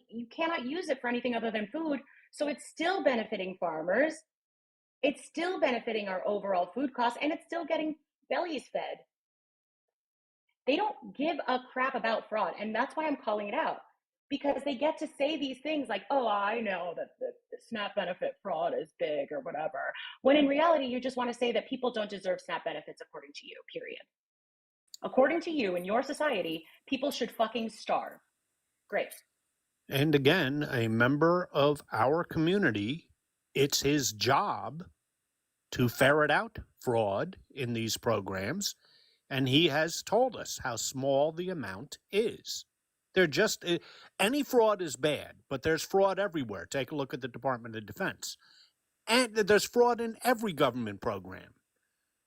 you cannot use it for anything other than food. So it's still benefiting farmers. It's still benefiting our overall food costs, and it's still getting bellies fed. They don't give a crap about fraud, and that's why I'm calling it out, because they get to say these things like, oh, I know that the SNAP benefit fraud is big or whatever, when in reality you just want to say that people don't deserve SNAP benefits according to you, period. According to you, in your society, people should fucking starve. Great.
And again, a member of our community, it's his job to ferret out fraud in these programs. And he has told us how small the amount is. They're just, any fraud is bad, but there's fraud everywhere. Take a look at the Department of Defense. And there's fraud in every government program.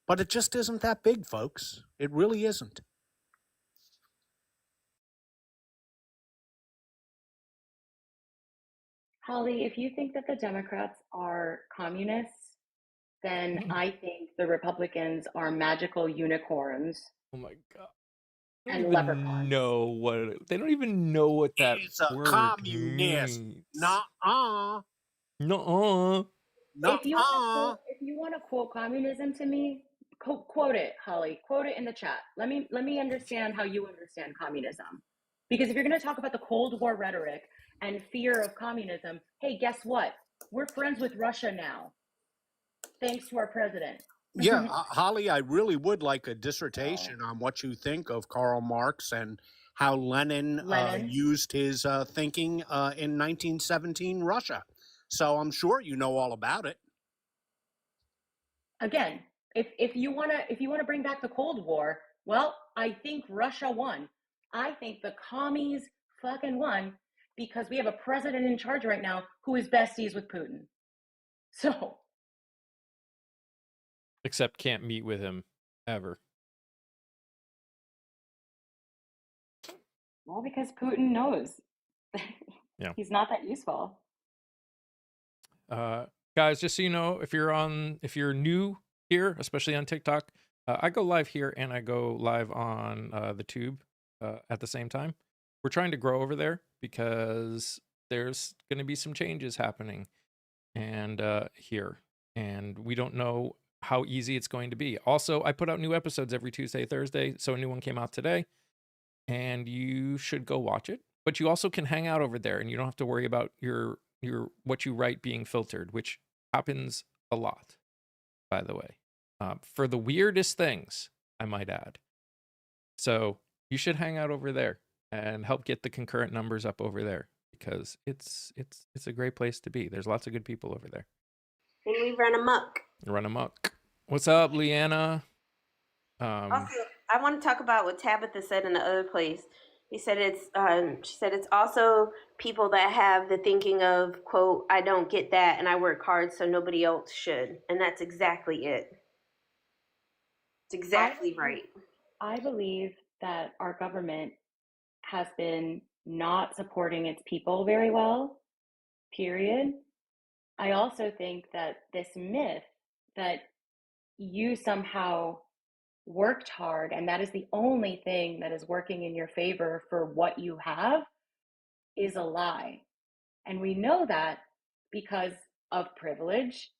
But it just isn't that big, folks. It really isn't.
Holly, if you think that the Democrats are communists, then I think the Republicans are magical unicorns
Oh my god.
and leprechauns.
They don't even know what that
He's a
word
communist.
means.
Nuh-uh.
Nuh-uh.
Nuh-uh.
If you want to quote communism to me, quote it, Holly. Quote it in the chat. Let me understand how you understand communism. Because if you're going to talk about the Cold War rhetoric and fear of communism, hey, guess what? We're friends with Russia now, thanks to our president.
Yeah, Holly, I really would like a dissertation on what you think of Karl Marx and how Lenin used his thinking in 1917 Russia. So I'm sure you know all about it.
Again, if you wanna bring back the Cold War, well, I think Russia won. I think the commies fucking won because we have a president in charge right now who is besties with Putin. So,
Except can't meet with him ever.
well, because Putin knows
Yeah.
he's not that useful.
Guys, just so you know, if you're new here, especially on TikTok, I go live here and I go live on the tube at the same time. We're trying to grow over there because there's going to be some changes happening and here, and we don't know how easy it's going to be. Also, I put out new episodes every Tuesday, Thursday, so a new one came out today, and you should go watch it. But you also can hang out over there, and you don't have to worry about your what you write being filtered, which happens a lot, by the way, for the weirdest things, I might add. So you should hang out over there and help get the concurrent numbers up over there, because it's a great place to be. There's lots of good people over there.
And we run amok.
Run amok. What's up, Leanna?
Also, I want to talk about what Tabitha said in the other place. She said it's also people that have the thinking of, quote, I don't get that and I work hard so nobody else should. And that's exactly it. It's exactly right.
I believe that our government has been not supporting its people very well, period. I also think that this myth that you somehow worked hard and that is the only thing that is working in your favor for what you have is a lie. And we know that because of privilege,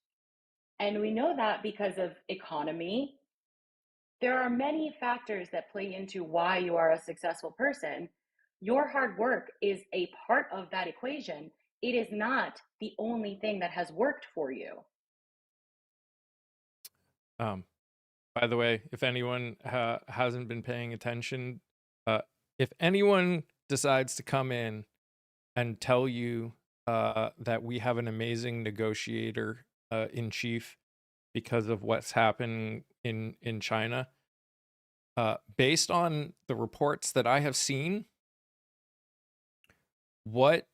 and we know that because of economy. There are many factors that play into why you are a successful person. Your hard work is a part of that equation. It is not the only thing that has worked for you.
By the way, if anyone hasn't been paying attention, if anyone decides to come in and tell you that we have an amazing negotiator in chief because of what's happening in China, based on the reports that I have seen, what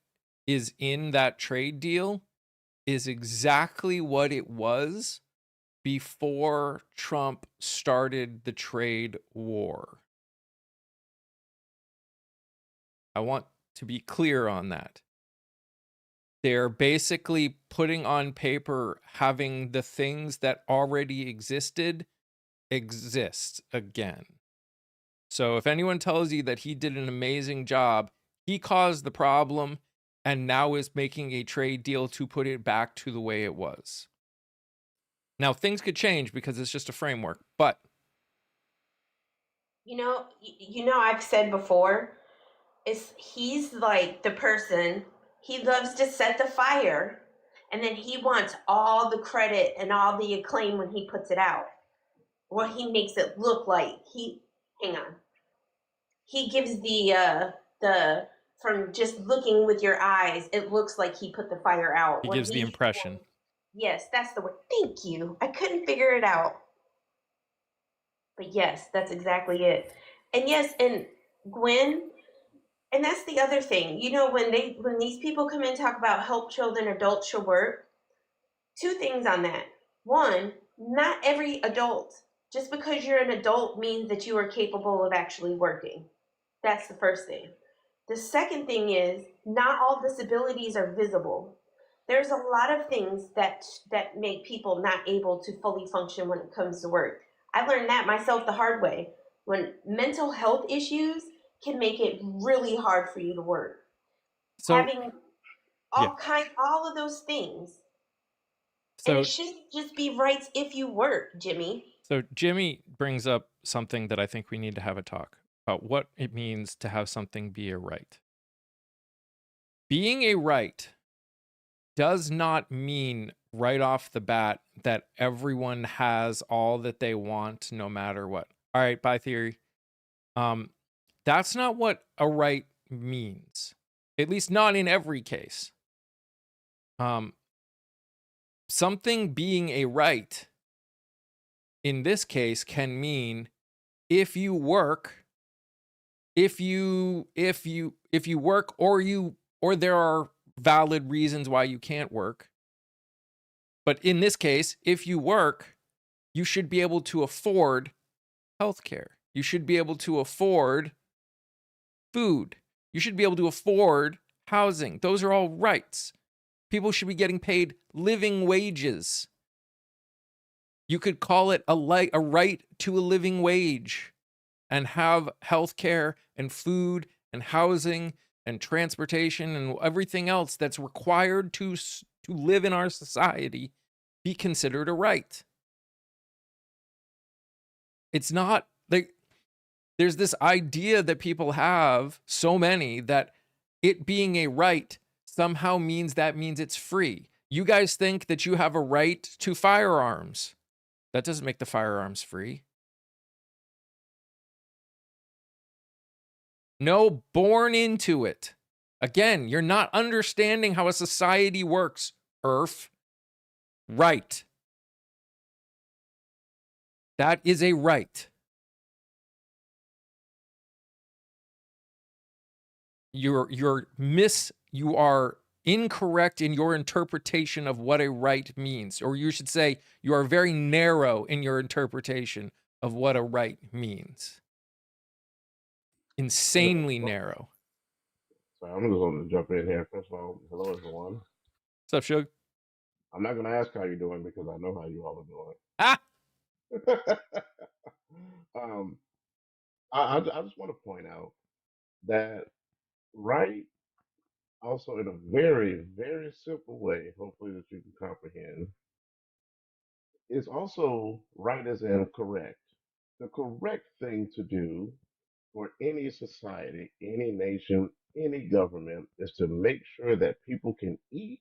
is in that trade deal is exactly what it was before Trump started the trade war. I want to be clear on that. They're basically putting on paper having the things that already existed exist again. So if anyone tells you that he did an amazing job, he caused the problem and now is making a trade deal to put it back to the way it was. Now things could change because it's just a framework, but
I've said before, is he's like the person, he loves to set the fire and then he wants all the credit and all the acclaim when he puts it out. Or he makes it look like hang on. He gives the from just looking with your eyes, it looks like he put the fire out.
he
When
gives the
he's
impression.
yes, that's the word. Thank you. I couldn't figure it out. But yes, that's exactly it. And yes, and Gwen, and that's the other thing. When these people come in and talk about help children, adults should work, two things on that. One, not every adult, just because you're an adult means that you are capable of actually working. That's the first thing. The second thing is not all disabilities are visible. There's a lot of things that make people not able to fully function when it comes to work. I learned that myself the hard way. When mental health issues can make it really hard for you to work.
So
Having
yeah.
all of those things. And
So
it should just be rights if you work, Jimmy.
So Jimmy brings up something that I think we need to have a talk about what it means to have something be a right. Being a right does not mean right off the bat that everyone has all that they want no matter what. All right, bye theory. That's not what a right means. At least not in every case. Something being a right in this case can mean if you work, if you work or there are valid reasons why you can't work. But in this case, if you work, you should be able to afford healthcare. You should be able to afford food. You should be able to afford housing. Those are all rights. People should be getting paid living wages. You could call it a right to a living wage and have healthcare and food and housing and transportation and everything else that's required to live in our society be considered a right. It's not like there's this idea that people have, so many, that it being a right somehow means it's free. You guys think that you have a right to firearms. That doesn't make the firearms free. No, born into it. Again, you're not understanding how a society works, Earth. Right. That is a right. You are incorrect in your interpretation of what a right means. Or you should say you are very narrow in your interpretation of what a right means. Insanely narrow.
So I'm just going to jump in here. First of all, hello everyone.
What's up, Shug?
I'm not going to ask how you're doing because I know how you all
Ah!
are doing. um, I just want to point out that right, also in a very, very simple way, hopefully that you can comprehend, is also right as in correct. The correct thing to do for any society, any nation, any government is to make sure that people can eat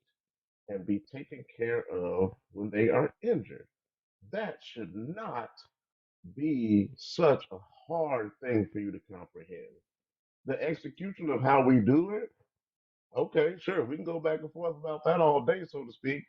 and be taken care of when they are injured. That should not be such a hard thing for you to comprehend. The execution of how we do it, okay, sure, we can go back and forth about that all day, so to speak.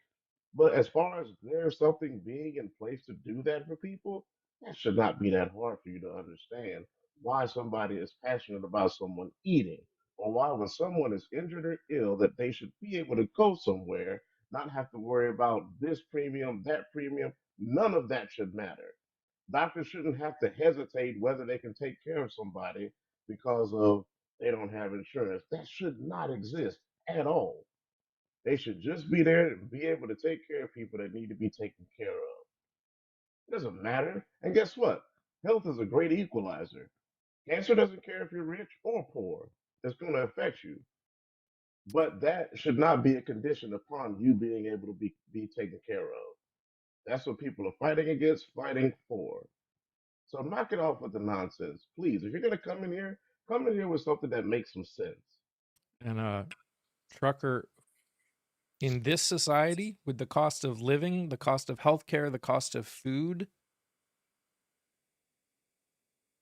But as far as there's something being in place to do that for people, that should not be that hard for you to understand why somebody is passionate about someone eating, or why when someone is injured or ill, that they should be able to go somewhere, not have to worry about this premium, that premium. None of that should matter. Doctors shouldn't have to hesitate whether they can take care of somebody because of they don't have insurance. That should not exist at all. They should just be there and be able to take care of people that need to be taken care of. It doesn't matter. And guess what? Health is a great equalizer. Cancer doesn't care if you're rich or poor. It's going to affect you. But that should not be a condition upon you being able to be taken care of. That's what people are fighting against, fighting for. So knock it off with the nonsense. Please, if you're going to come in here with something that makes some sense.
And trucker, in this society, with the cost of living, the cost of healthcare, the cost of food,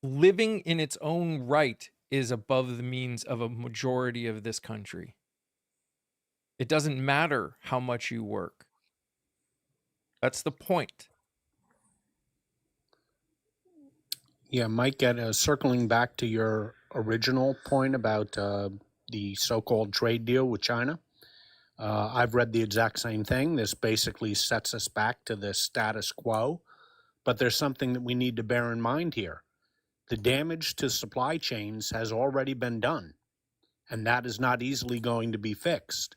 living in its own right is above the means of a majority of this country. It doesn't matter how much you work. That's the point.
Yeah, Mike, circling back to your original point about the so-called trade deal with China, I've read the exact same thing. This basically sets us back to the status quo, but there's something that we need to bear in mind here. The damage to supply chains has already been done, and that is not easily going to be fixed.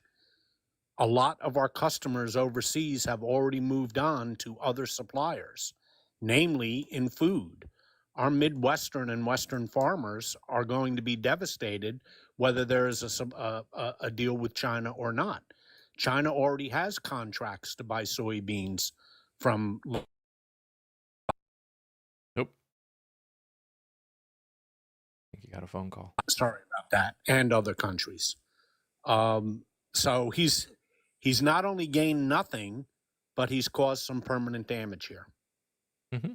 A lot of our customers overseas have already moved on to other suppliers, namely in food. Our Midwestern and Western farmers are going to be devastated whether there is a deal with China or not. China already has contracts to buy soybeans from.
Nope. I think you got a phone call.
Sorry about that, and other countries. So he's not only gained nothing, but he's caused some permanent damage here.
Mm-hmm.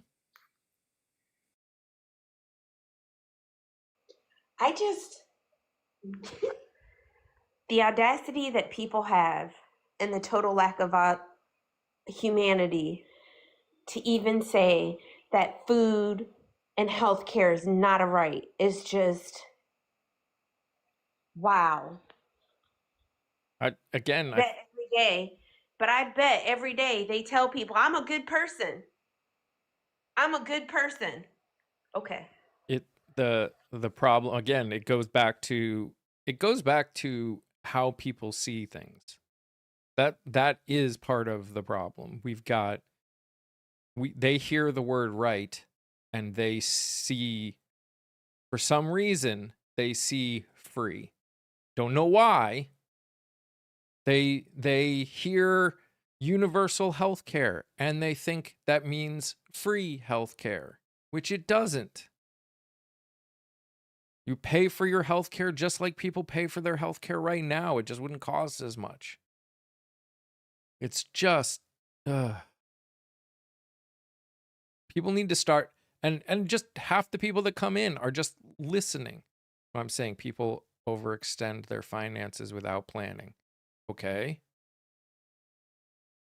I just, the audacity that people have and the total lack of humanity to even say that food and healthcare is not a right is just, wow.
I
bet every day, but I bet every day they tell people, I'm a good person. I'm a good person. Okay.
The problem, again, it goes back to how people see things. That is part of the problem. They hear the word right, and they see, for some reason, they see free. Don't know why. They hear universal health care and they think that means free health care, which it doesn't. You pay for your health care just like people pay for their health care right now. It just wouldn't cost as much. It's just people need to start, and just half the people that come in are just listening. I'm saying people overextend their finances without planning. Okay.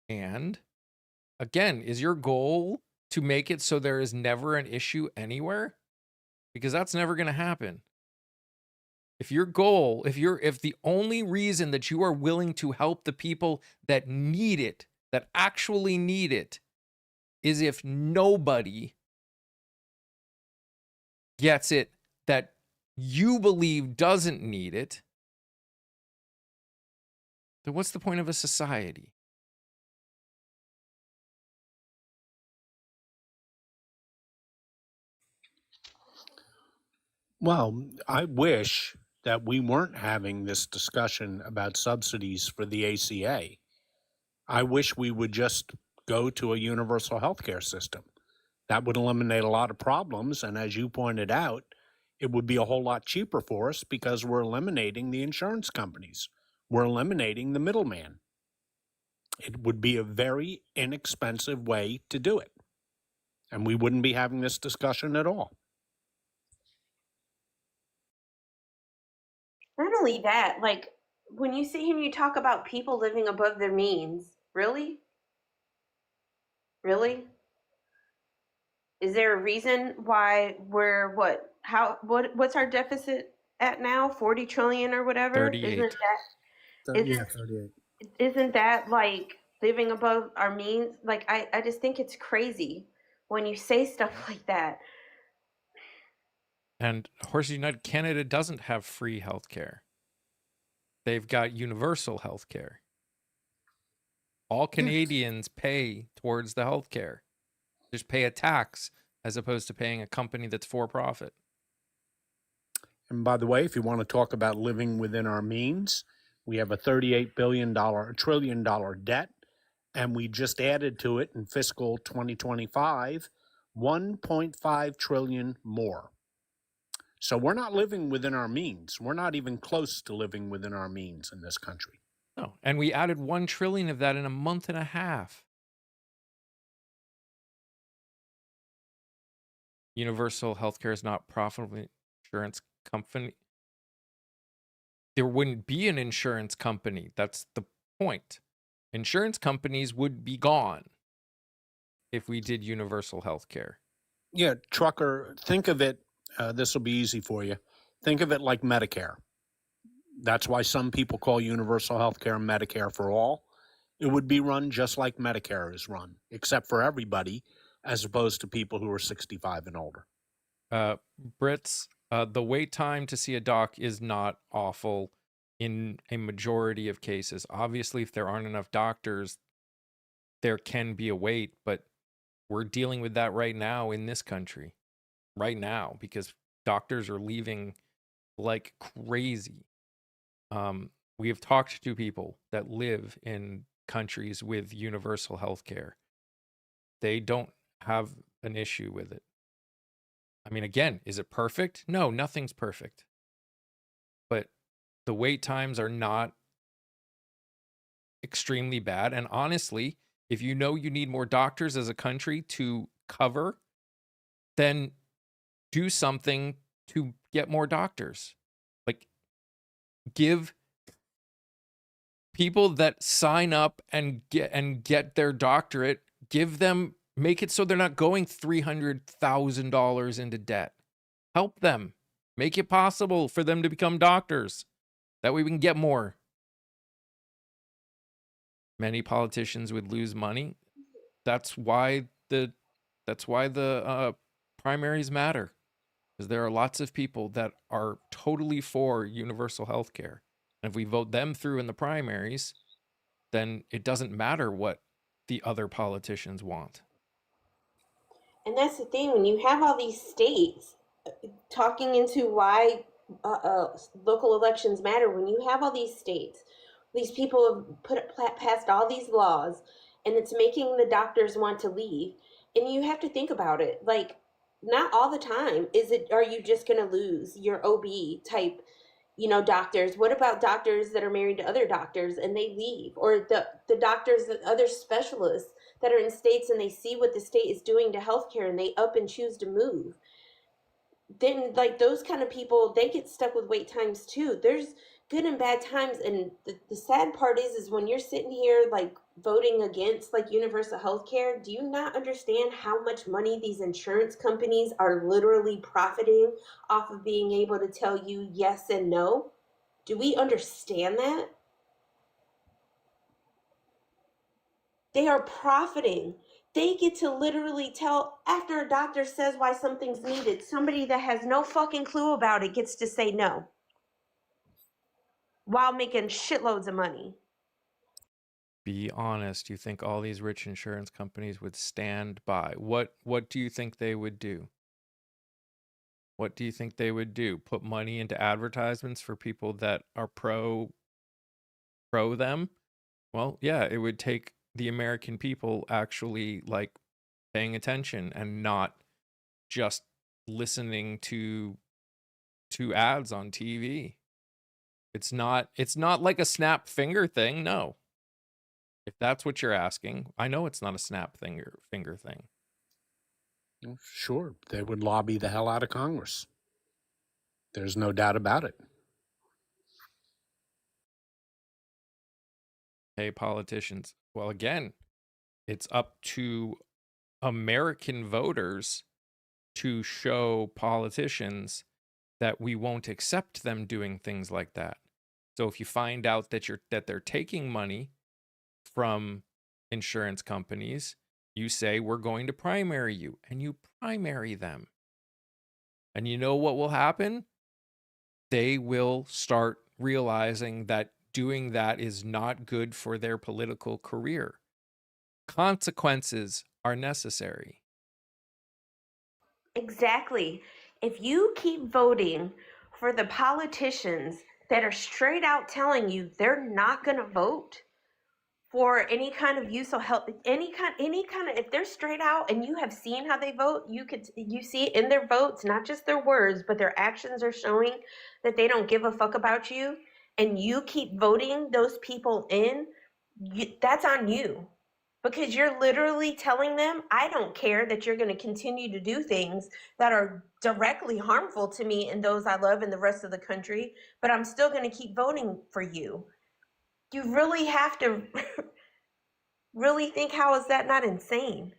And again, is your goal to make it so there is never an issue anywhere? Because that's never going to happen. If your goal, if the only reason that you are willing to help the people that need it, that actually need it, is if nobody gets it that you believe doesn't need it, then what's the point of a society?
Well, I wish that we weren't having this discussion about subsidies for the ACA. I wish we would just go to a universal healthcare system. That would eliminate a lot of problems. And as you pointed out, it would be a whole lot cheaper for us because we're eliminating the insurance companies. We're eliminating the middleman. It would be a very inexpensive way to do it. And we wouldn't be having this discussion at all.
Not only that, like when you sit here and you talk about people living above their means, really? Really? Is there a reason what's our deficit at now? 40 trillion or whatever?
38.
Isn't that like living above our means? Like I just think it's crazy when you say stuff like that.
And Horses United Canada doesn't have free health care. They've got universal health care. All Canadians pay towards the healthcare. Just pay a tax as opposed to paying a company that's for profit.
And by the way, if you want to talk about living within our means, we have a $38 trillion debt, and we just added to it in fiscal 2025 $1.5 trillion more. So we're not living within our means. We're not even close to living within our means in this country.
No, and we added 1 trillion of that in a month and a half. Universal healthcare is not profitable insurance company. There wouldn't be an insurance company. That's the point. Insurance companies would be gone if we did universal healthcare.
Yeah, trucker, think of it, this will be easy for you. Think of it like Medicare. That's why some people call universal health care Medicare for all. It would be run just like Medicare is run, except for everybody, as opposed to people who are 65 and older.
Brits, the wait time to see a doc is not awful in a majority of cases. Obviously, if there aren't enough doctors, there can be a wait, but we're dealing with that right now in this country. Right now, because doctors are leaving like crazy. We have talked to people that live in countries with universal health care. They don't have an issue with it. I mean, again, is it perfect? No, nothing's perfect. But the wait times are not extremely bad. And honestly, if you know you need more doctors as a country to cover, then do something to get more doctors. Like, give people that sign up and get their doctorate, make it so they're not going $300,000 into debt. Help them. Make it possible for them to become doctors. That way we can get more. Many politicians would lose money. That's why the primaries matter. Because there are lots of people that are totally for universal health care. And if we vote them through in the primaries, then it doesn't matter what the other politicians want.
And that's the thing, when you have all these states talking into why local elections matter, when you have all these states, these people have passed all these laws, and it's making the doctors want to leave. And you have to think about it, like, not all the time are you just going to lose your OB type, doctors. What about doctors that are married to other doctors and they leave, or the doctors, that other specialists that are in states and they see what the state is doing to healthcare and they up and choose to move? Then, like, those kind of people, they get stuck with wait times too. There's good and bad times, and the sad part is when you're sitting here like voting against like universal health care, do you not understand how much money these insurance companies are literally profiting off of being able to tell you yes and no? Do we understand that? They are profiting. They get to literally tell, after a doctor says why something's needed, somebody that has no fucking clue about it gets to say no while making shitloads of money.
Be honest. You think all these rich insurance companies would stand by? What do you think they would do? What do you think they would do? Put money into advertisements for people that are pro them? Well, yeah, it would take the American people actually like paying attention and not just listening to ads on TV. It's not like a snap finger thing. No. If that's what you're asking, I know it's not a snap finger thing.
Sure, they would lobby the hell out of Congress. There's no doubt about it.
Hey, politicians. Well, again, it's up to American voters to show politicians that we won't accept them doing things like that. So if you find out that they're taking money from insurance companies, you say, we're going to primary you, and you primary them. And you know what will happen? They will start realizing that doing that is not good for their political career. Consequences are necessary.
Exactly. If you keep voting for the politicians that are straight out telling you they're not going to vote for any kind of use of health, any kind of, if they're straight out and you have seen how they vote, you see it in their votes, not just their words, but their actions are showing that they don't give a fuck about you, and you keep voting those people in, that's on you. Because you're literally telling them, I don't care that you're going to continue to do things that are directly harmful to me and those I love and the rest of the country, but I'm still going to keep voting for you. You really have to really think, how is that not insane?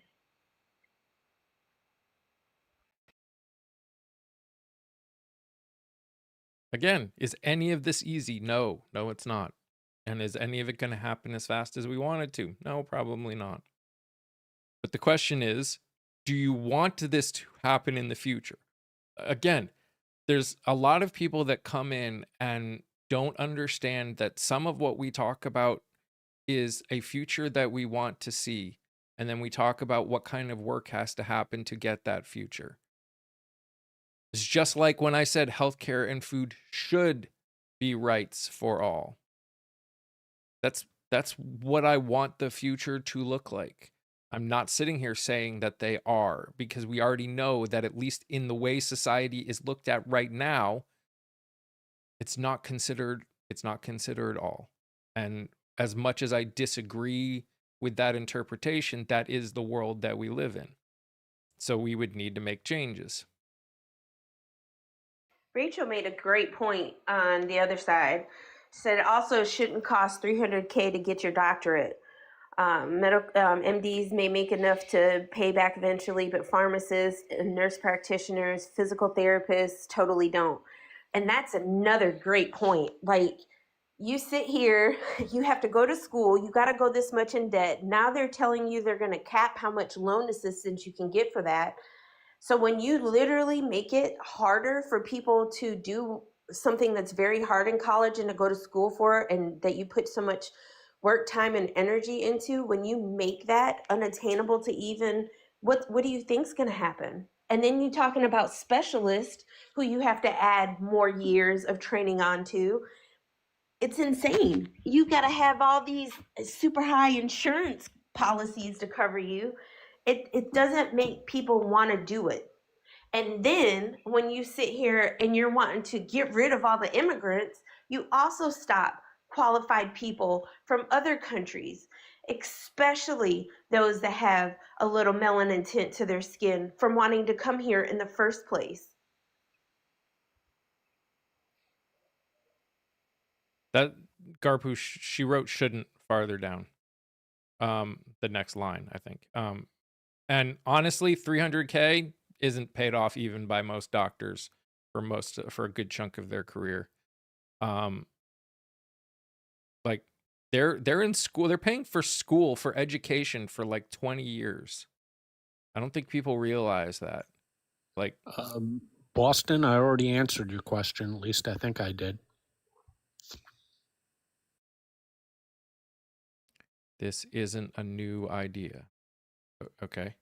Again, is any of this easy? No, it's not. And is any of it going to happen as fast as we want it to? No, probably not. But the question is, do you want this to happen in the future? Again, there's a lot of people that come in and don't understand that some of what we talk about is a future that we want to see. And then we talk about what kind of work has to happen to get that future. It's just like when I said healthcare and food should be rights for all. That's what I want the future to look like. I'm not sitting here saying that they are, because we already know that at least in the way society is looked at right now, it's not considered all. And as much as I disagree with that interpretation, that is the world that we live in. So we would need to make changes.
Rachel made a great point on the other side. Said it also shouldn't cost $300K to get your doctorate. MDs may make enough to pay back eventually, but pharmacists, nurse practitioners, physical therapists totally don't. And that's another great point. Like, you sit here, you have to go to school, you got to go this much in debt. Now they're telling you they're going to cap how much loan assistance you can get for that. So when you literally make it harder for people to do something that's very hard in college and to go to school for, and that you put so much work, time, and energy into, when you make that unattainable to even, what do you think's going to happen? And then you're talking about specialists who you have to add more years of training onto. It's insane. You got to have all these super high insurance policies to cover you. It doesn't make people want to do it. And then when you sit here and you're wanting to get rid of all the immigrants, you also stop qualified people from other countries, especially those that have a little melanin tint to their skin, from wanting to come here in the first place.
That Garpu, she wrote shouldn't farther down. The next line, I think. And honestly, $300K isn't paid off even by most doctors for a good chunk of their career. Like they're in school, they're paying for school, for education, for like 20 years. I don't think people realize that. Like,
Boston, I already answered your question. At least I think I did.
this isn't a new idea. Okay.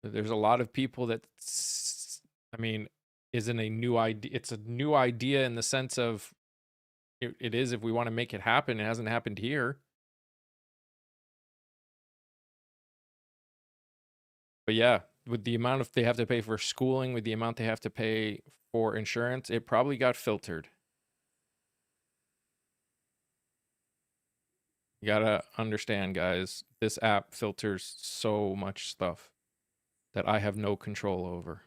There's a lot of people that, I mean, isn't a new idea. It's a new idea in the sense of it is if we want to make it happen. It hasn't happened here. But yeah, with the amount of they have to pay for schooling, with the amount they have to pay for insurance, it probably got filtered. You gotta understand, guys, this app filters so much stuff that I have no control over.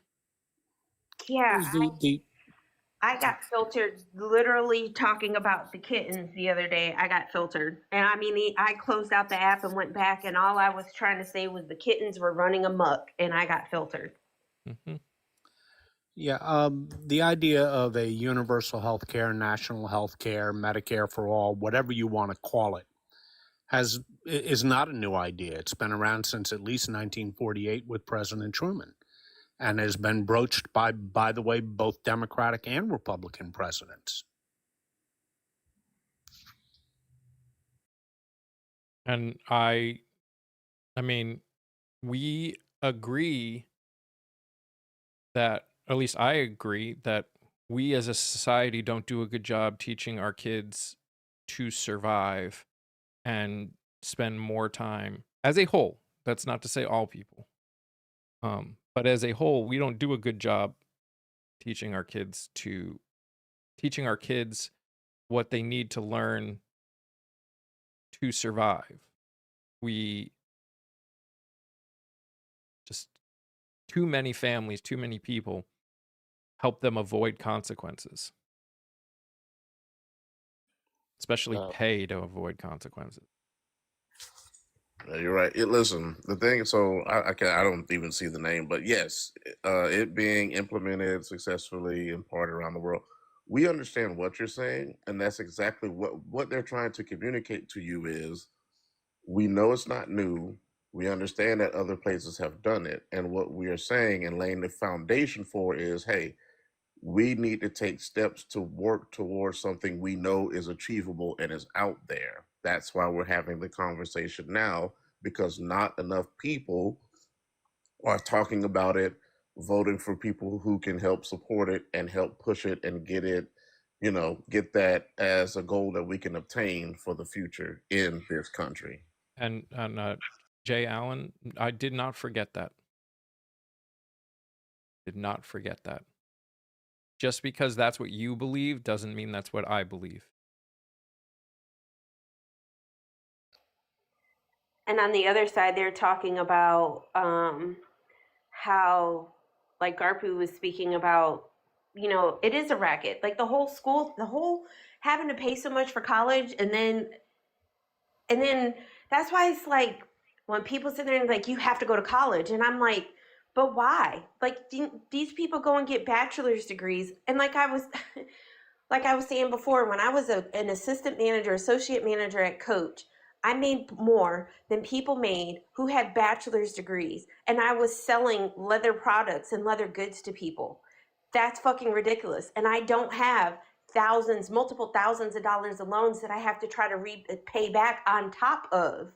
Yeah, I got filtered literally talking about the kittens the other day. I got filtered. And I mean, I closed out the app and went back, and all I was trying to say was the kittens were running amok, and I got filtered.
Mm-hmm.
Yeah, the idea of a universal health care, national health care, Medicare for all, whatever you want to call it, is not a new idea. It's been around since at least 1948 with President Truman, and has been broached by the way, both Democratic and Republican presidents.
And I mean, we agree that, at least I agree, that we as a society don't do a good job teaching our kids to survive and spend more time as a whole. That's not to say all people. But as a whole, we don't do a good job teaching our kids what they need to learn to survive. We just, too many families, too many people help them avoid consequences, especially
Uh,
pay to avoid consequences.
you're right. Listen, the thing. So I don't even see the name, but yes, it being implemented successfully in part around the world. We understand what you're saying, and that's exactly what they're trying to communicate to you is. We know it's not new. We understand that other places have done it, and what we are saying and laying the foundation for is, hey, we need to take steps to work towards something we know is achievable and is out there. That's why we're having the conversation now, because not enough people are talking about it, voting for people who can help support it and help push it and get it, get that as a goal that we can obtain for the future in this country.
And Jay Allen, I did not forget that. Did not forget that. Just because that's what you believe doesn't mean that's what I believe.
And on the other side, they're talking about how, like Garpu was speaking about, it is a racket. Like the whole having to pay so much for college, and then that's why it's like when people sit there and like you have to go to college, and I'm like, but why? Like these people go and get bachelor's degrees, and like I was like I was saying before, when I was an assistant manager, associate manager at Coach, I made more than people made who had bachelor's degrees. And I was selling leather products and leather goods to people. That's fucking ridiculous. And I don't have multiple thousands of dollars of loans that I have to try to pay back on top of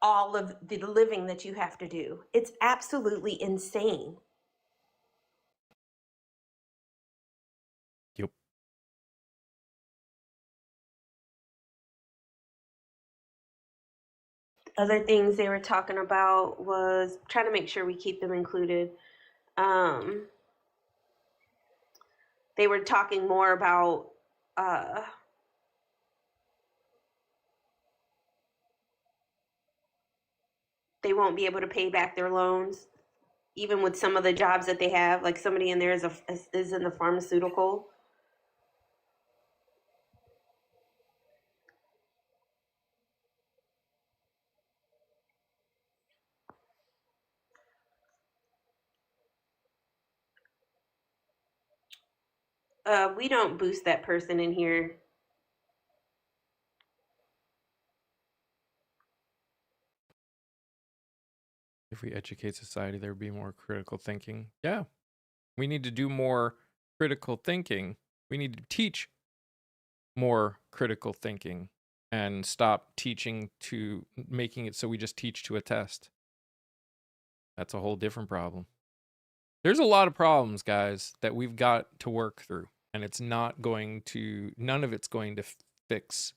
all of the living that you have to do. It's absolutely insane.
Yep.
Other things they were talking about was trying to make sure we keep them included. They were talking more about they won't be able to pay back their loans, even with some of the jobs that they have. Like somebody in there is in the pharmaceutical. We don't boost that person in here.
If we educate society, there would be more critical thinking. Yeah. We need to do more critical thinking. We need to teach more critical thinking and stop teaching to making it so we just teach to a test. That's a whole different problem. There's a lot of problems, guys, that we've got to work through, and none of it's going to fix.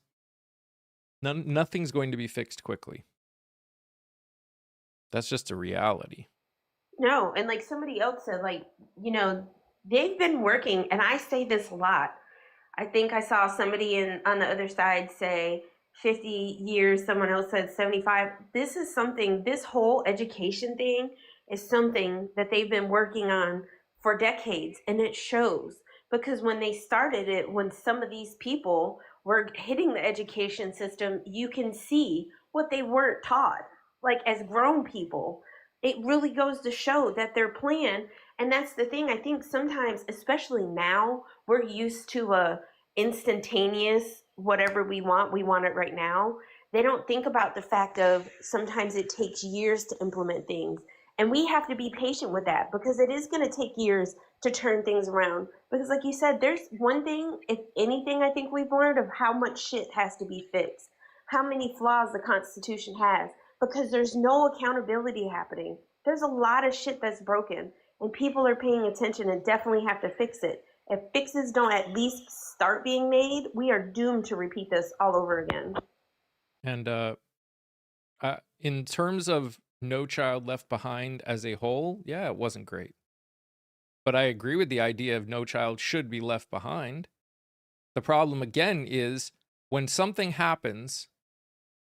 Nothing's going to be fixed quickly. That's just a reality.
No, and like somebody else said, like, they've been working, and I say this a lot. I think I saw somebody on the other side say 50 years, someone else said 75. This whole education thing is something that they've been working on for decades, and it shows. Because when they started it, when some of these people were hitting the education system, you can see what they weren't taught. Like as grown people, it really goes to show that their plan, and that's the thing. I think sometimes, especially now, we're used to a instantaneous whatever we want it right now. They don't think about the fact of sometimes it takes years to implement things, and we have to be patient with that, because it is going to take years to turn things around. Because like you said, there's one thing, if anything, I think we've learned of how much shit has to be fixed, how many flaws the Constitution has, because there's no accountability happening. There's a lot of shit that's broken, and people are paying attention and definitely have to fix it. If fixes don't at least start being made, we are doomed to repeat this all over again.
And in terms of No Child Left Behind as a whole, yeah, it wasn't great. But I agree with the idea of no child should be left behind. The problem, again, is when something happens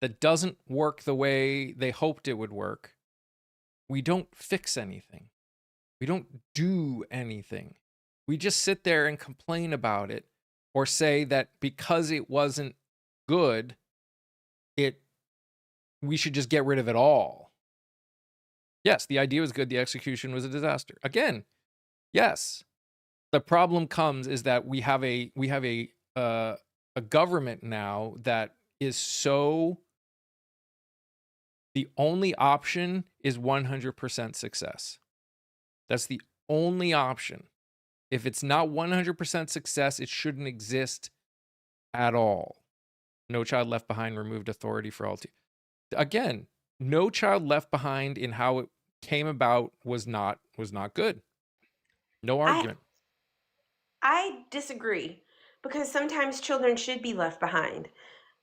that doesn't work the way they hoped it would work, we don't fix anything. We don't do anything. We just sit there and complain about it, or say that because it wasn't good, we should just get rid of it all. Yes, the idea was good. The execution was a disaster. Again, yes. The problem comes is that we have a government now that is so, the only option is 100% success. That's the only option. If it's not 100% success, it shouldn't exist at all. No Child Left Behind removed authority for all. Again, No Child Left Behind in how it came about was not good. No argument.
I disagree, because sometimes children should be left behind.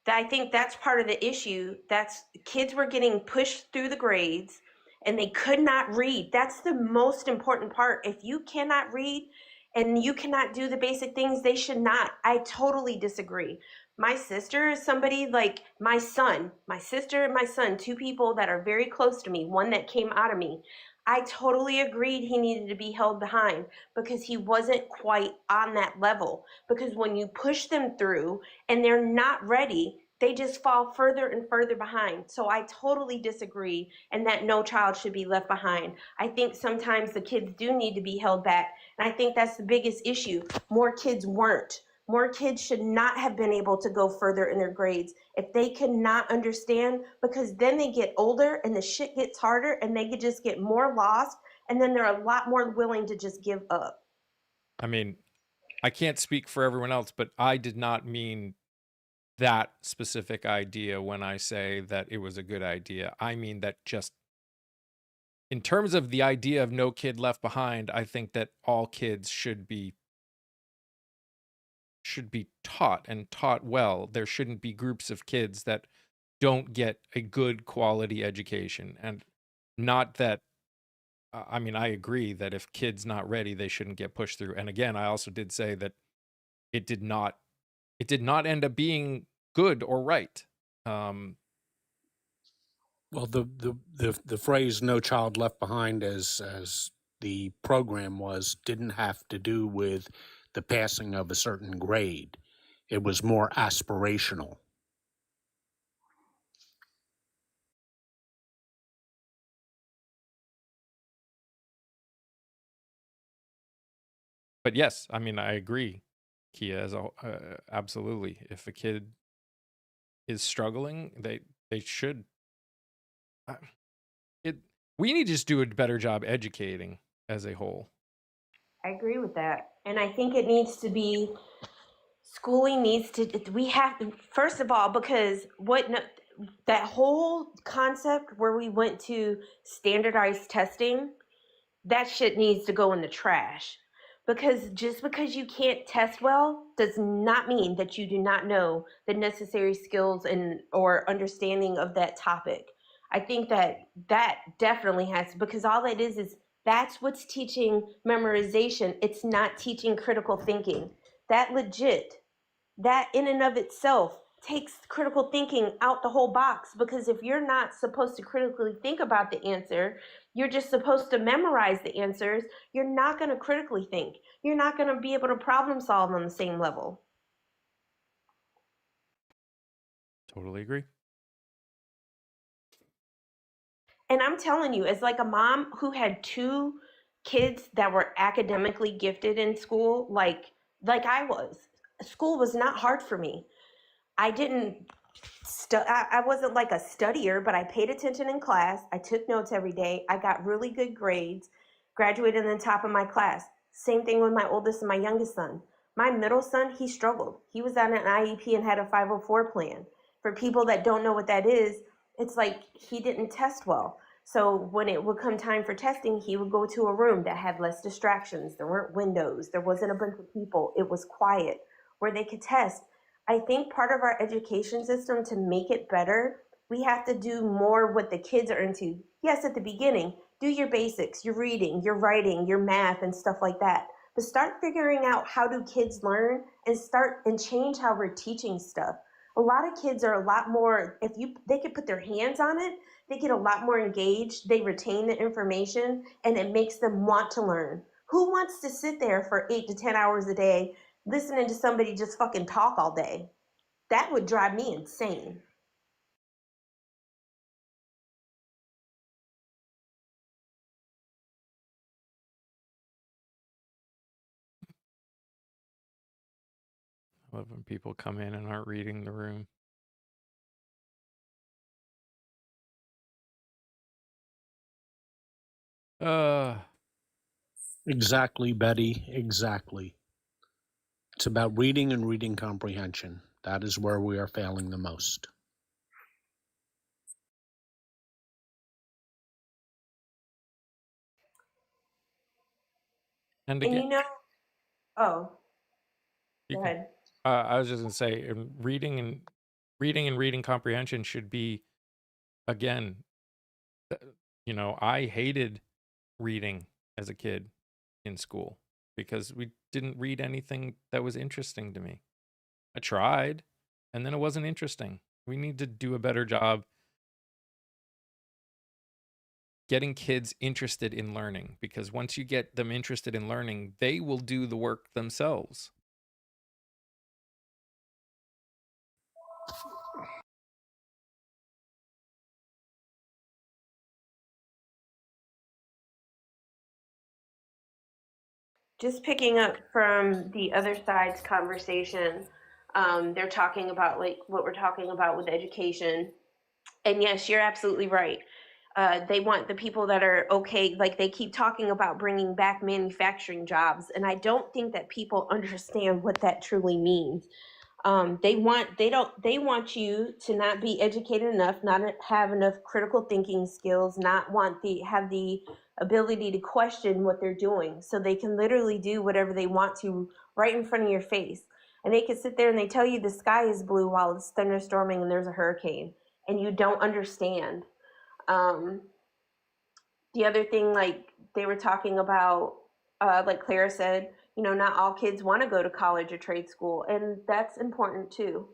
I think that's part of the issue. That's kids were getting pushed through the grades and they could not read. That's the most important part. If you cannot read and you cannot do the basic things, they should not. I totally disagree. My sister is somebody like my sister and my son, two people that are very close to me, one that came out of me. I totally agreed he needed to be held behind because he wasn't quite on that level. Because when you push them through and they're not ready, they just fall further and further behind. So I totally disagree, and that no child should be left behind. I think sometimes the kids do need to be held back, and I think that's the biggest issue. More kids weren't. More kids should not have been able to go further in their grades if they cannot understand, because then they get older and the shit gets harder and they could just get more lost, and then they're a lot more willing to just give up.
I mean, I can't speak for everyone else, but I did not mean that specific idea when I say that it was a good idea. I mean that just in terms of the idea of no kid left behind, I think that all kids should be taught, and taught well. There shouldn't be groups of kids that don't get a good quality education. And not that, I mean, I agree that if kids not ready, they shouldn't get pushed through. And again, I also did say that it did not end up being good or right.
Well, the phrase "no child left behind," as the program was, didn't have to do with the passing of a certain grade. It was more aspirational.
But yes, I mean, I agree, Kia, absolutely. If a kid is struggling, they should. We need to just do a better job educating as a whole.
I agree with that. And I think it needs to be, schooling needs to, we have to, first of all, because that whole concept where we went to standardized testing, that shit needs to go in the trash. Because just because you can't test well does not mean that you do not know the necessary skills and or understanding of that topic. I think that definitely has, because all it is that's what's teaching memorization. It's not teaching critical thinking. That in and of itself takes critical thinking out the whole box, because if you're not supposed to critically think about the answer, you're just supposed to memorize the answers, you're not going to critically think. You're not going to be able to problem solve on the same level.
Totally agree.
And I'm telling you, as like a mom who had two kids that were academically gifted in school, like I was, school was not hard for me. I didn't I wasn't like a studier, but I paid attention in class. I took notes every day. I got really good grades, graduated in the top of my class. Same thing with my oldest and my youngest son. My middle son, he struggled. He was on an IEP and had a 504 plan. For people that don't know what that is, it's like he didn't test well. So when it would come time for testing, he would go to a room that had less distractions. There weren't windows. There wasn't a bunch of people. It was quiet where they could test. I think part of our education system, to make it better, we have to do more what the kids are into. Yes, at the beginning, do your basics, your reading, your writing, your math, and stuff like that. But start figuring out how do kids learn, and start and change how we're teaching stuff. A lot of kids are a lot more, if they could put their hands on it, they get a lot more engaged, they retain the information, and it makes them want to learn. Who wants to sit there for 8 to 10 hours a day listening to somebody just fucking talk all day? That would drive me insane.
I love when people come in and aren't reading the room.
Exactly, Betty. Exactly. It's about reading and reading comprehension. That is where we are failing the most.
And
And
again,
oh,
you
go
can.
ahead.
I was just gonna say, reading and reading comprehension should be, again, I hated reading as a kid in school because we didn't read anything that was interesting to me. I tried, and then it wasn't interesting. We need to do a better job getting kids interested in learning, because once you get them interested in learning, they will do the work themselves.
Just picking up from the other side's conversation, they're talking about like what we're talking about with education. And yes, you're absolutely right. They want the people that are okay, like they keep talking about bringing back manufacturing jobs. And I don't think that people understand what that truly means. They want you to not be educated enough, not have enough critical thinking skills, not have the ability to question what they're doing, so they can literally do whatever they want to right in front of your face. And they can sit there and they tell you the sky is blue while it's thunderstorming and there's a hurricane, and you don't understand. Um, the other thing, like they were talking about, like Clara said, not all kids want to go to college or trade school, and that's important too.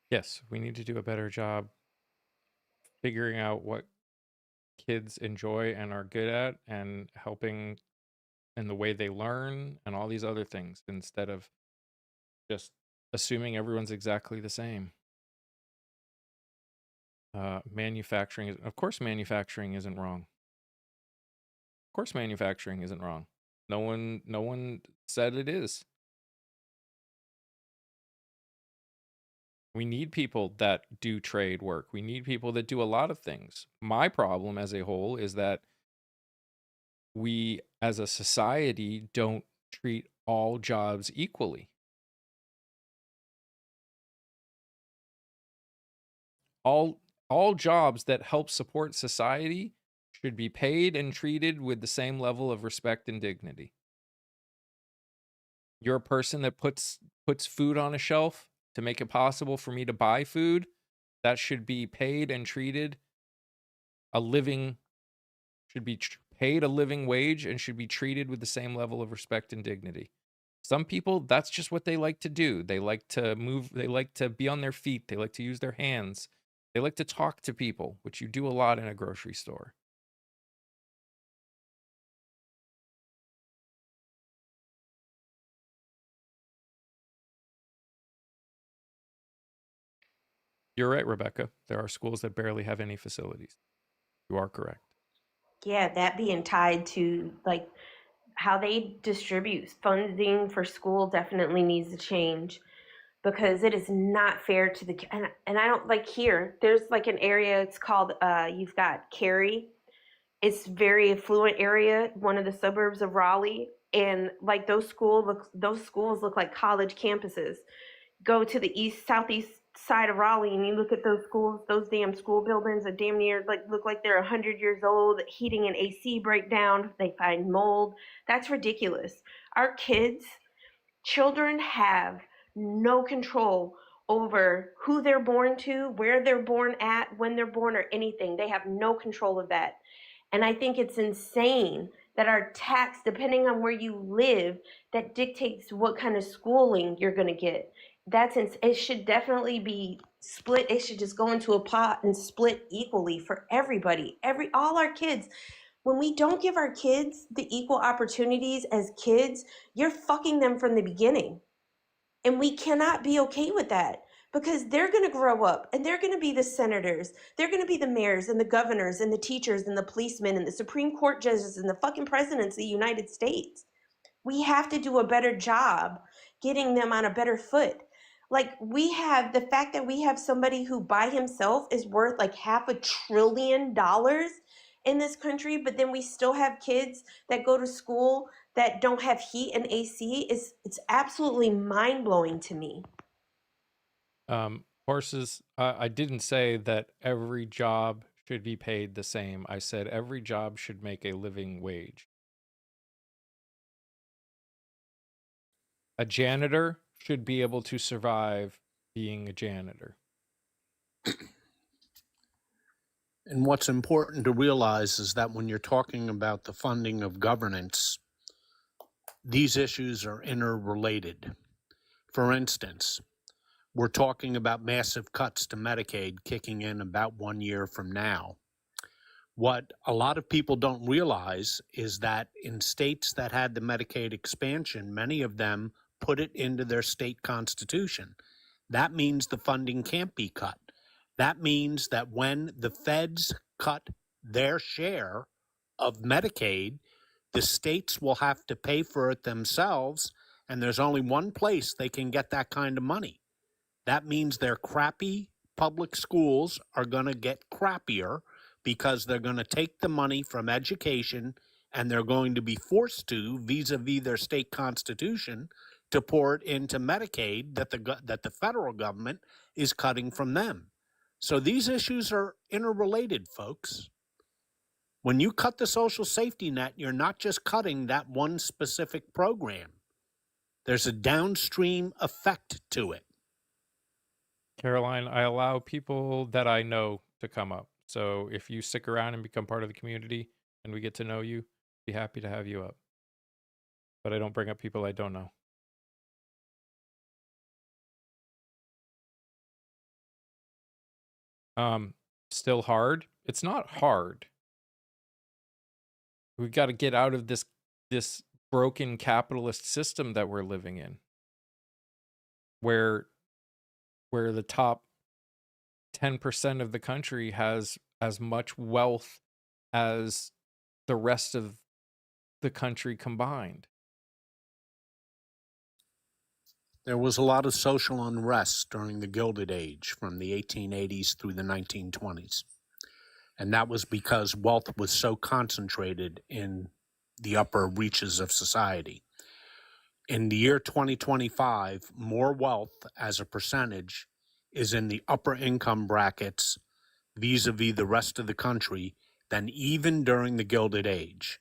Yes, we need to do a better job figuring out what kids enjoy and are good at, and helping in the way they learn and all these other things, instead of just assuming everyone's exactly the same. Manufacturing, of course, manufacturing isn't wrong. Of course, manufacturing isn't wrong. No one said it is. We need people that do trade work. We need people that do a lot of things. My problem as a whole is that we as a society don't treat all jobs equally. All jobs that help support society should be paid and treated with the same level of respect and dignity. You're a person that puts food on a shelf to make it possible for me to buy food. That should be paid and treated paid a living wage, and should be treated with the same level of respect and dignity. Some people, that's just what they like to do. They like to move, they like to be on their feet, they like to use their hands, they like to talk to people, which you do a lot in a grocery store. You're right, Rebecca. There are schools that barely have any facilities. You are correct.
Yeah, that being tied to like how they distribute funding for school definitely needs to change, because it is not fair to the and I don't like here. There's like an area, it's called you've got Cary. It's very affluent area, one of the suburbs of Raleigh, and like those schools look like college campuses. Go to the southeast side of Raleigh and you look at those schools, those damn school buildings are damn near like look like they're 100 years old. Heating and AC break down. They find mold. That's ridiculous. Our children have no control over who they're born to, where they're born at, when they're born, or anything. They have no control of that. And I think it's insane that our tax, depending on where you live, that dictates what kind of schooling you're going to get. It should definitely be split. It should just go into a pot and split equally for everybody, all our kids. When we don't give our kids the equal opportunities as kids, you're fucking them from the beginning. And we cannot be okay with that because they're going to grow up and they're going to be the senators. They're going to be the mayors and the governors and the teachers and the policemen and the Supreme Court judges and the fucking presidents of the United States. We have to do a better job getting them on a better foot. Like the fact that we have somebody who by himself is worth like $500 billion in this country, but then we still have kids that go to school that don't have heat and AC it's absolutely mind-blowing to me.
Horses, I didn't say that every job should be paid the same. I said every job should make a living wage. A janitor should be able to survive being a janitor.
And what's important to realize is that when you're talking about the funding of governance, these issues are interrelated. For instance, we're talking about massive cuts to Medicaid kicking in about 1 year from now. What a lot of people don't realize is that in states that had the Medicaid expansion, many of them put it into their state constitution. That means the funding can't be cut. That means that when the feds cut their share of Medicaid, the states will have to pay for it themselves, and there's only one place they can get that kind of money. That means their crappy public schools are going to get crappier because they're going to take the money from education and they're going to be forced to, vis-a-vis their state constitution, to pour it into Medicaid that the federal government is cutting from them. So these issues are interrelated, folks. When you cut the social safety net, you're not just cutting that one specific program. There's a downstream effect to it.
Caroline, I allow people that I know to come up. So if you stick around and become part of the community and we get to know you, be happy to have you up. But I don't bring up people I don't know. Still hard? It's not hard. We've got to get out of this broken capitalist system that we're living in, where the top 10% of the country has as much wealth as the rest of the country combined.
There was a lot of social unrest during the Gilded Age from the 1880s through the 1920s. And that was because wealth was so concentrated in the upper reaches of society. In the year 2025, more wealth as a percentage is in the upper income brackets vis-a-vis the rest of the country than even during the Gilded Age.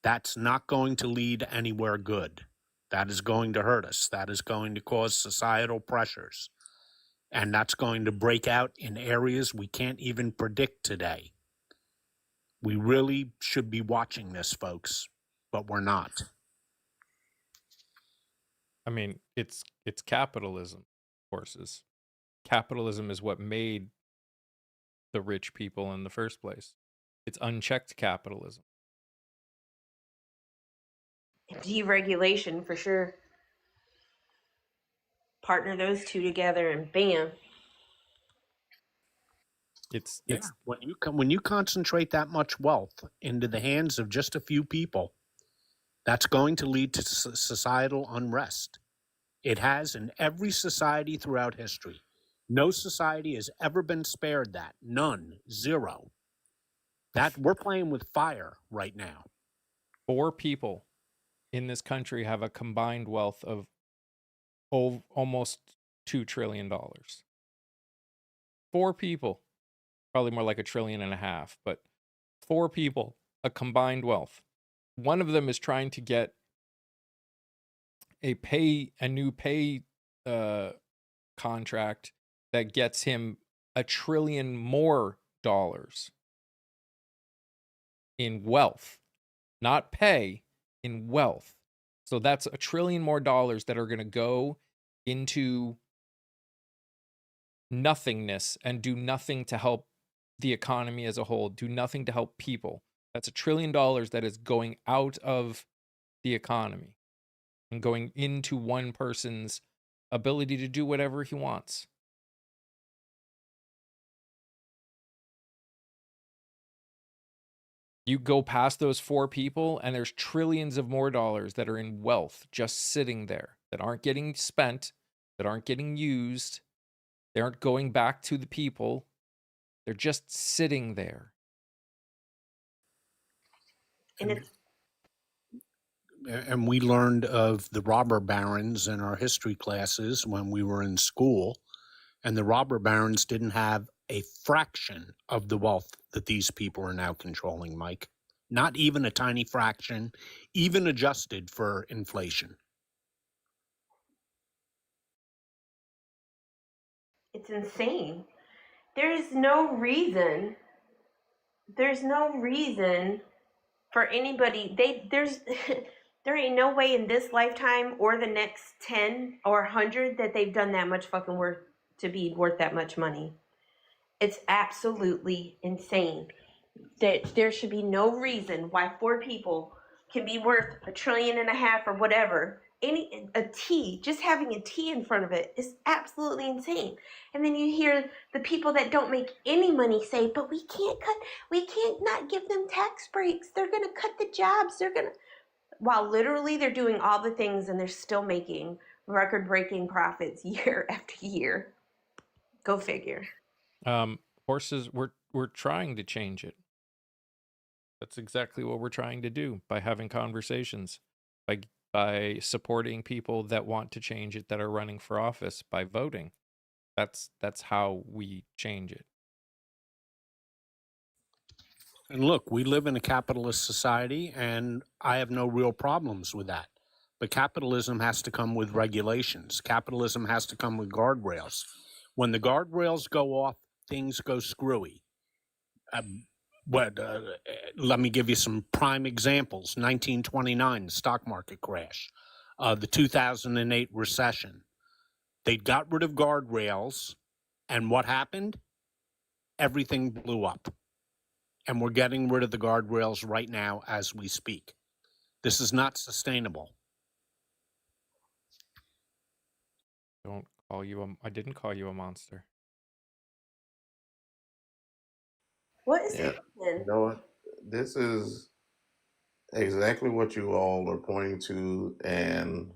That's not going to lead anywhere good. That is going to hurt us. That is going to cause societal pressures. And that's going to break out in areas we can't even predict today. We really should be watching this, folks, but we're not.
I mean, it's capitalism, horses. Capitalism is what made the rich people in the first place. It's unchecked capitalism.
Deregulation for sure. Partner those two together and bam.
It's
when you concentrate that much wealth into the hands of just a few people, that's going to lead to societal unrest. It has in every society throughout history. No society has ever been spared that. None. Zero. That we're playing with fire right now.
4 people in this country have a combined wealth of almost $2 trillion. 4 people, probably more like $1.5 trillion, but 4 people, a combined wealth. One of them is trying to get a new pay contract that gets him $1 trillion more dollars in wealth, not pay, in wealth. So that's $1 trillion more dollars that are going to go into nothingness and do nothing to help the economy as a whole, do nothing to help people. That's $1 trillion that is going out of the economy and going into one person's ability to do whatever he wants. You go past those 4 people and there's trillions of more dollars that are in wealth just sitting there that aren't getting spent, that aren't getting used. They aren't going back to the people. They're just sitting there.
And it's
And we learned of the robber barons in our history classes when we were in school, and the robber barons didn't have a fraction of the wealth that these people are now controlling, Mike. Not even a tiny fraction, even adjusted for inflation.
it's insane. There's no reason. There's no reason for anybody. There ain't no way in this lifetime or the next 10 or 100 that they've done that much fucking work to be worth that much money. It's absolutely insane that there should be no reason why 4 people can be worth $1.5 trillion or whatever. A T, just having a T in front of it is absolutely insane. And then you hear the people that don't make any money say, but we can't not give them tax breaks. They're gonna cut the jobs. While literally they're doing all the things and they're still making record-breaking profits year after year. Go figure.
Horses, we're trying to change it. That's exactly what we're trying to do by having conversations, by supporting people that want to change it, that are running for office, by voting. That's how we change it.
And look, we live in a capitalist society, and I have no real problems with that. But capitalism has to come with regulations. Capitalism has to come with guardrails. When the guardrails go off, things go screwy. Let me give you some prime examples. 1929, the stock market crash. The 2008 recession. They got rid of guardrails, and what happened? Everything blew up. And we're getting rid of the guardrails right now as we speak. This is not sustainable.
I didn't call you a monster.
What is
Yeah.
happening?
You know what? This is exactly what you all are pointing to and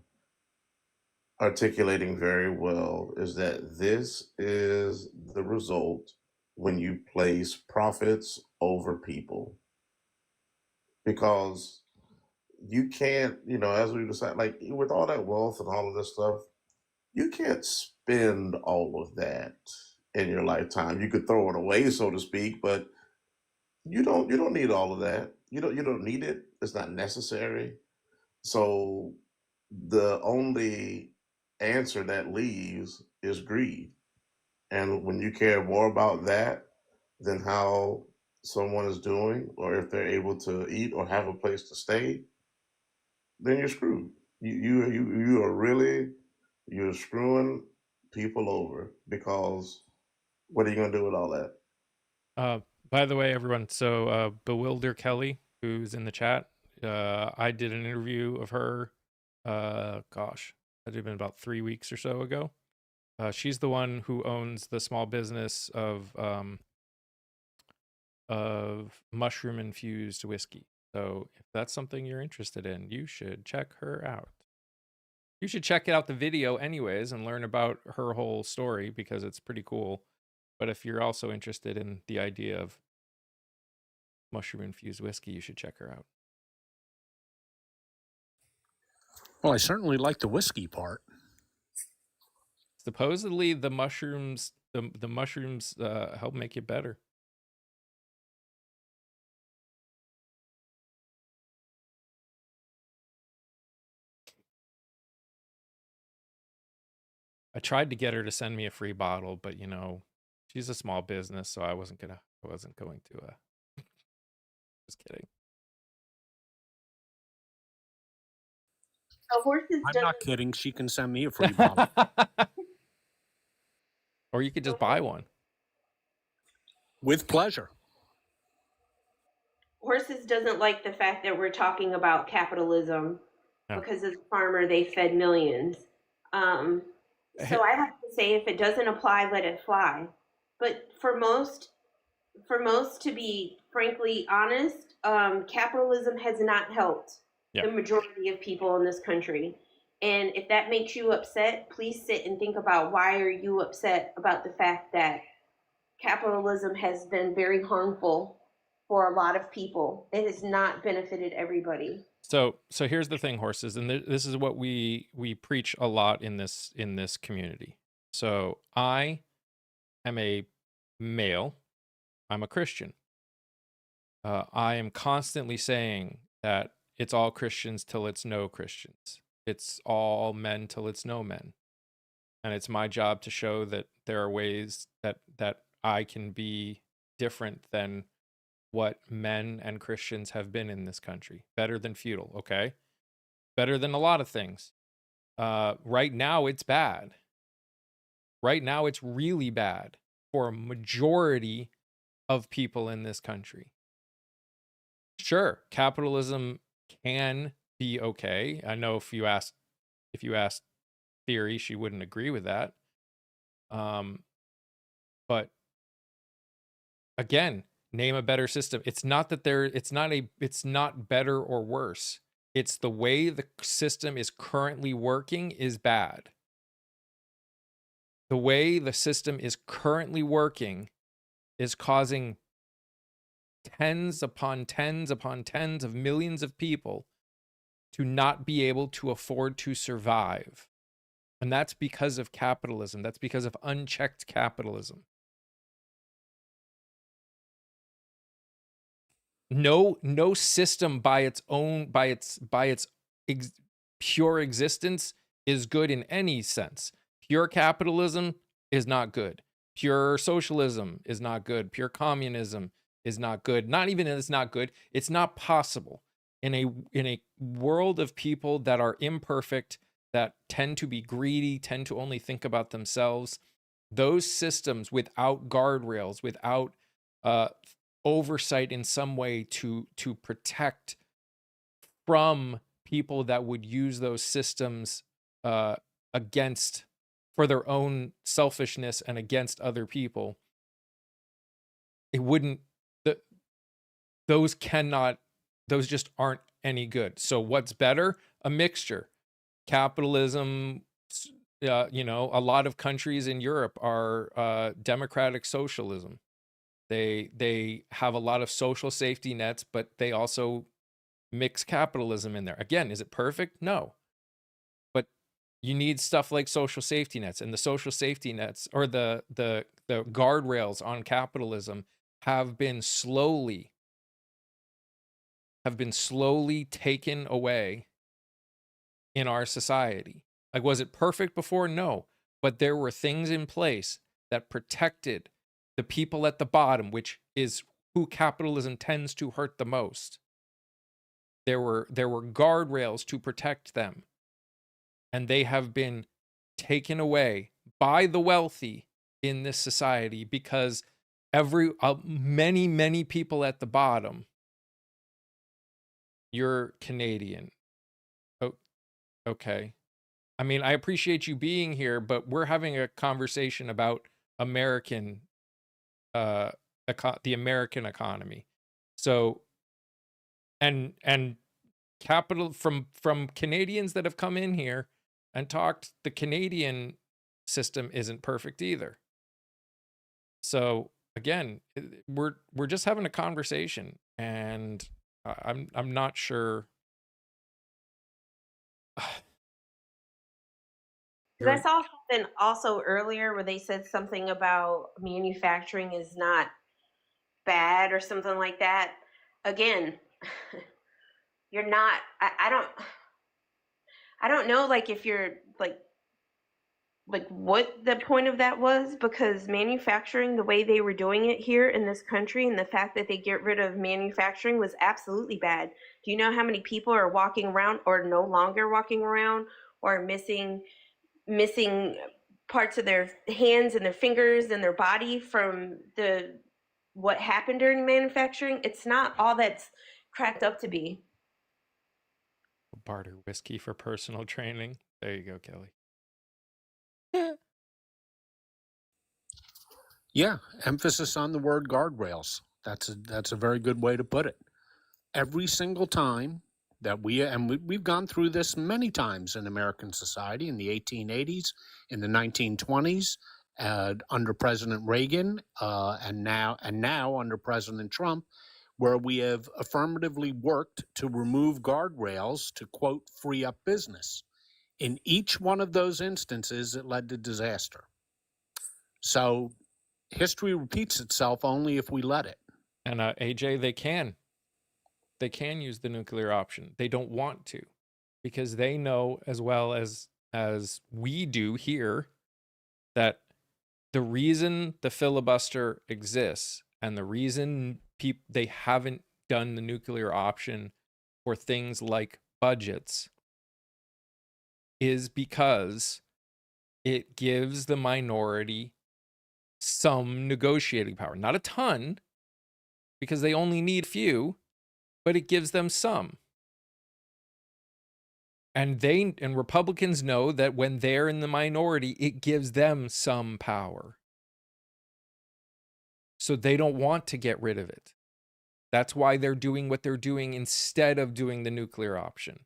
articulating very well, is that this is the result when you place profits over people. Because you can't, as we decide, like with all that wealth and all of this stuff, you can't spend all of that in your lifetime. You could throw it away, so to speak, but you don't need all of that. You don't need it. It's not necessary. So the only answer that leaves is greed. And when you care more about that than how someone is doing, or if they're able to eat or have a place to stay, then you're screwed. You are really, you're screwing people over, because what are you gonna do with all that?
By the way, everyone, so Bewilder Kelly, who's in the chat, I did an interview of her, gosh, that had been about 3 weeks or so ago. She's the one who owns the small business of mushroom infused whiskey. So if that's something you're interested in, you should check her out. You should check out the video anyways and learn about her whole story, because it's pretty cool. But if you're also interested in the idea of mushroom infused whiskey, you should check her out.
Well, I certainly like the whiskey part.
Supposedly the mushrooms help make you better. I tried to get her to send me a free bottle, but you know, she's a small business, so I wasn't going to just kidding.
So horses
I'm
doesn't
not kidding. She can send me a free bottle.
Or you could just buy one.
With pleasure.
Horses doesn't like the fact that we're talking about capitalism
No.
because as a farmer they fed millions. So I have to say, if it doesn't apply, let it fly. But for most, to be frankly honest, capitalism has not helped
Yeah.
the majority of people in this country. And if that makes you upset, please sit and think about why are you upset about the fact that capitalism has been very harmful for a lot of people. It has not benefited everybody.
So here's the thing, horses, and this is what we preach a lot in this community. So I am a male. I'm a Christian. I am constantly saying that it's all Christians till it's no Christians. It's all men till it's no men. And it's my job to show that there are ways that I can be different than what men and Christians have been in this country. Better than feudal, okay? Better than a lot of things. Right now, it's bad. Right now, it's really bad for a majority of people in this country. Sure, capitalism can be okay. I know if you asked Theory, she wouldn't agree with that. But again, name a better system. It's not better or worse. It's the way the system is currently working is bad. The way the system is currently working is causing tens upon tens upon tens of millions of people to not be able to afford to survive. And that's because of capitalism. That's because of unchecked capitalism. No system by its pure existence is good in any sense. Pure capitalism is not good. Pure socialism is not good. Pure communism is not good. Not even it's not good. It's not possible in a world of people that are imperfect, that tend to be greedy, tend to only think about themselves. Those systems without guardrails, without oversight in some way to protect from people that would use those systems against for their own selfishness and against other people, it wouldn't those just aren't any good. So what's better? A mixture. Capitalism, a lot of countries in Europe are democratic socialism. They have a lot of social safety nets, but they also mix capitalism in there. Again, is it perfect? No. But you need stuff like social safety nets, and the social safety nets or the guardrails on capitalism have been slowly taken away in our society. Like, was it perfect before? No. But there were things in place that protected the people at the bottom, which is who capitalism tends to hurt the most. There were guardrails to protect them, and they have been taken away by the wealthy in this society because many people at the bottom. You're Canadian. Oh, okay. I mean, I appreciate you being here, but we're having a conversation about American the American economy. So and capital from Canadians that have come in here and talked, the Canadian system isn't perfect either. So again, we're just having a conversation, and I'm not sure
'Cause I saw something also earlier where they said something about manufacturing is not bad or something like that. Again, you're not. I don't. I don't know. Like if you're like what the point of that was, because manufacturing the way they were doing it here in this country and the fact that they get rid of manufacturing was absolutely bad. Do you know how many people are walking around or no longer walking around or missing parts of their hands and their fingers and their body from the what happened during manufacturing? It's not all that's cracked up to be.
Barter whiskey for personal training. There you go, Kelly.
Yeah, emphasis on the word guardrails. That's a very good way to put it. Every single time that we've gone through this many times in American society, in the 1880s, in the 1920s, under President Reagan, and now under President Trump, where we have affirmatively worked to remove guardrails to, quote, free up business. In each one of those instances, it led to disaster. So history repeats itself only if we let it.
And AJ, they can use the nuclear option. They don't want to, because they know as well as we do here that the reason the filibuster exists and the reason they haven't done the nuclear option for things like budgets is because it gives the minority some negotiating power. Not a ton, because they only need few, but it gives them some. And Republicans know that when they're in the minority, it gives them some power. So they don't want to get rid of it. That's why they're doing what they're doing instead of doing the nuclear option.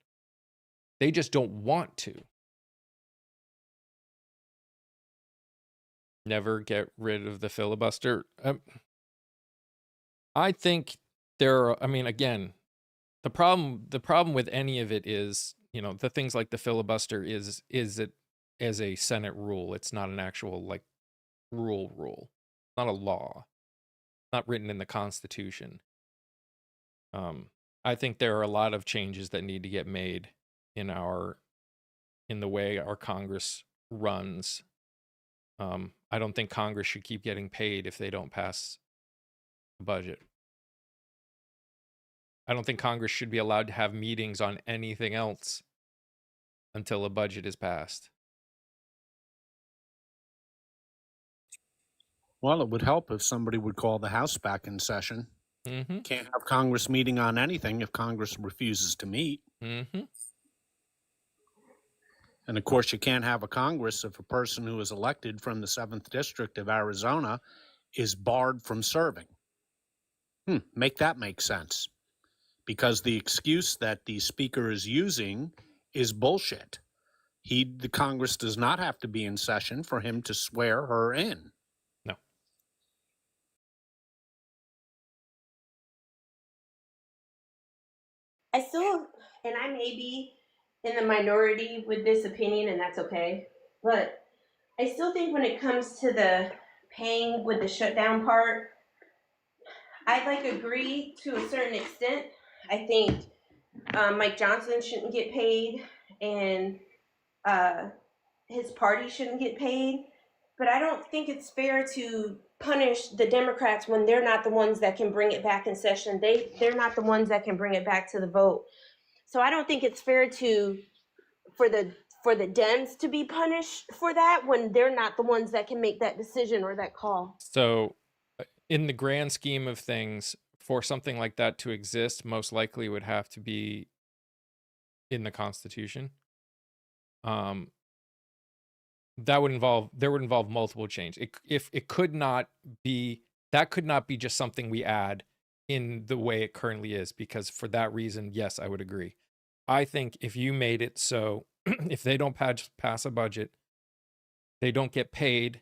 They just don't want to. Never get rid of the filibuster. I think again, the problem with any of it is, the things like the filibuster is it as a Senate rule. It's not an actual rule. Not a law. Not written in the Constitution. I think there are a lot of changes that need to get made in the way our Congress runs. I don't think Congress should keep getting paid if they don't pass a budget. I don't think Congress should be allowed to have meetings on anything else until a budget is passed.
Well, it would help if somebody would call the House back in session.
Mm-hmm.
Can't have Congress meeting on anything if Congress refuses to meet.
Mm-hmm.
And of course, you can't have a Congress if a person who is elected from the 7th District of Arizona is barred from serving. Make that make sense. Because the excuse that the speaker is using is bullshit. The Congress does not have to be in session for him to swear her in.
No.
I still, and I may be in the minority with this opinion, and that's okay. But I still think when it comes to the paying with the shutdown part, I agree to a certain extent. I think Mike Johnson shouldn't get paid, and his party shouldn't get paid. But I don't think it's fair to punish the Democrats when they're not the ones that can bring it back in session. They're not the ones that can bring it back to the vote. So I don't think it's fair for the Dems to be punished for that when they're not the ones that can make that decision or that call.
So, in the grand scheme of things, for something like that to exist, most likely would have to be in the Constitution. There would involve multiple changes. It could not be just something we add in the way it currently is, because for that reason, yes, I would agree. I think if you made it so if they don't pass a budget, they don't get paid,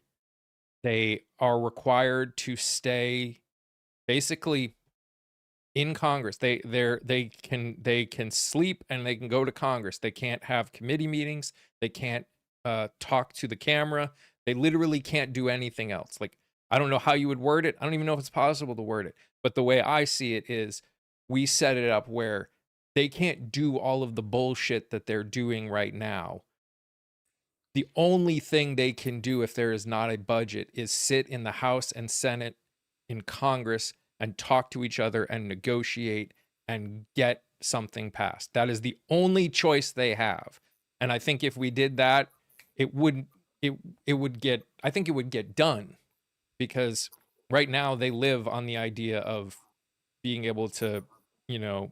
they are required to stay basically in Congress. They can sleep and they can go to Congress. They can't have committee meetings. They can't talk to the camera. They literally can't do anything else. Like, I don't know how you would word it. I don't even know if it's possible to word it. But the way I see it is we set it up where they can't do all of the bullshit that they're doing right now. The only thing they can do if there is not a budget is sit in the House and Senate, in Congress, and talk to each other and negotiate and get something passed. That is the only choice they have. And I think if we did that, it would get, I think it would get done, because right now they live on the idea of being able to, you know,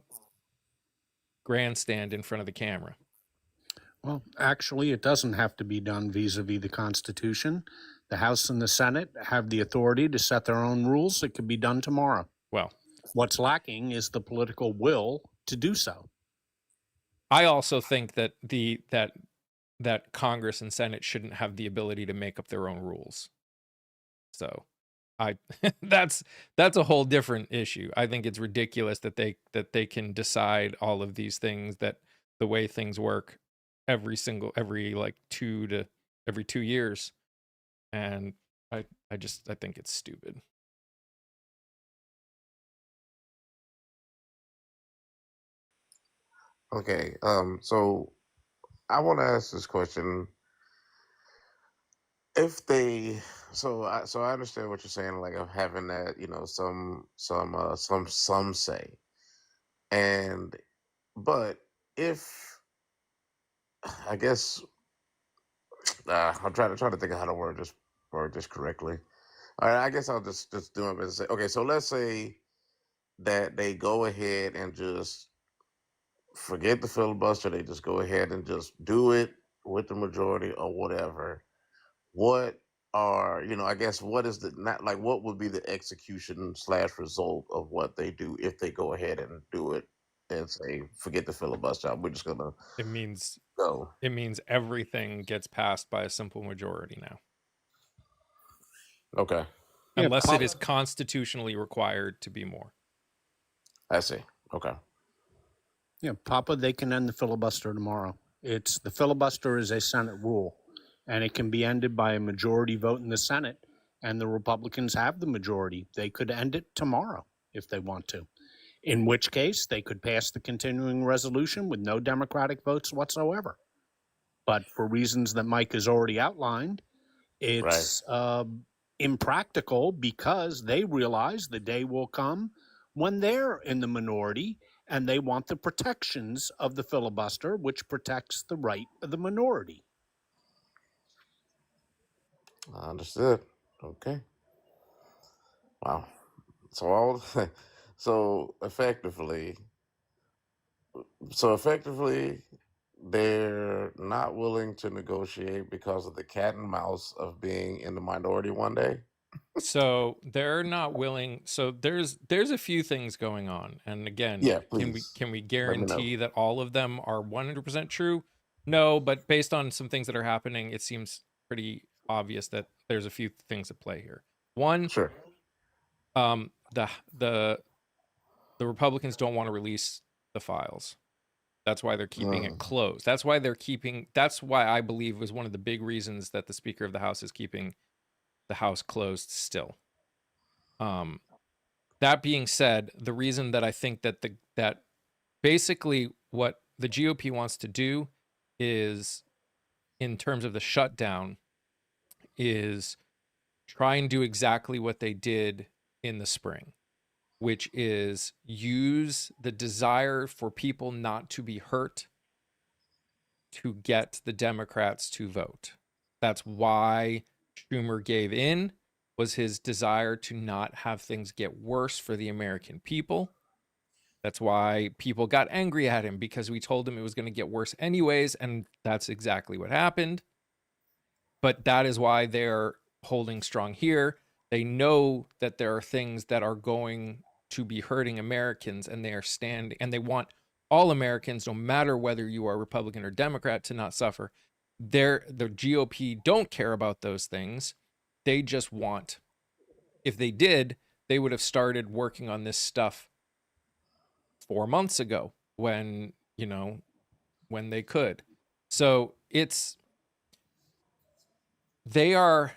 grandstand in front of the camera.
Well, actually, it doesn't have to be done vis-a-vis the Constitution. The House and the Senate have the authority to set their own rules. It could be done tomorrow.
Well,
what's lacking is the political will to do so.
I also think that that Congress and Senate shouldn't have the ability to make up their own rules. So I that's a whole different issue. I think it's ridiculous that they can decide all of these things, that the way things work every like 2 years. And I think it's stupid.
Okay, so I want to ask this question. If they, so I understand what you're saying, like of having that, some say, and but if I guess I'm trying to think of how to word this correctly. All right, I guess I'll just do it and say, okay, so let's say that they go ahead and just forget the filibuster. They just go ahead and just do it with the majority or whatever. What are, I guess, what is the, not like, what would be the execution / result of what they do if they go ahead and do it and say, forget the filibuster, we're just gonna
It means
go?
everything gets passed by a simple majority now,
Okay,
Yeah,
unless it is constitutionally required to be more.
I see. Okay.
Yeah, Papa, they can end the filibuster tomorrow. It's the filibuster is a Senate rule, and it can be ended by a majority vote in the Senate, and the Republicans have the majority. They could end it tomorrow if they want to, in which case they could pass the continuing resolution with no Democratic votes whatsoever. But for reasons that Mike has already outlined, it's impractical because they realize the day will come when they're in the minority and they want the protections of the filibuster, which protects the right of the minority.
I understood. Okay. Wow. So all so effectively they're not willing to negotiate because of the cat and mouse of being in the minority one day.
So they're not willing. So there's a few things going on. And again,
Yeah,
can
please
we
let me know.
guarantee that all of them are 100% true? No, but based on some things that are happening, it seems pretty obvious that there's a few things at play here. One,
Sure.
the Republicans don't want to release the files. That's why they're keeping it closed. That's why I believe was one of the big reasons that the Speaker of the House is keeping the House closed still. That being said, the reason that I think that basically what the GOP wants to do is, in terms of the shutdown, is try and do exactly what they did in the spring, which is use the desire for people not to be hurt to get the Democrats to vote. That's why Schumer gave in, was his desire to not have things get worse for the American people. That's why people got angry at him, because we told him it was going to get worse anyways, and that's exactly what happened. But that is why they're holding strong here. They know that there are things that are going to be hurting Americans, and they are standing, and they want all Americans, no matter whether you are Republican or Democrat, to not suffer. The GOP don't care about those things. They just want, if they did, they would have started working on this stuff 4 months ago when they could. So they are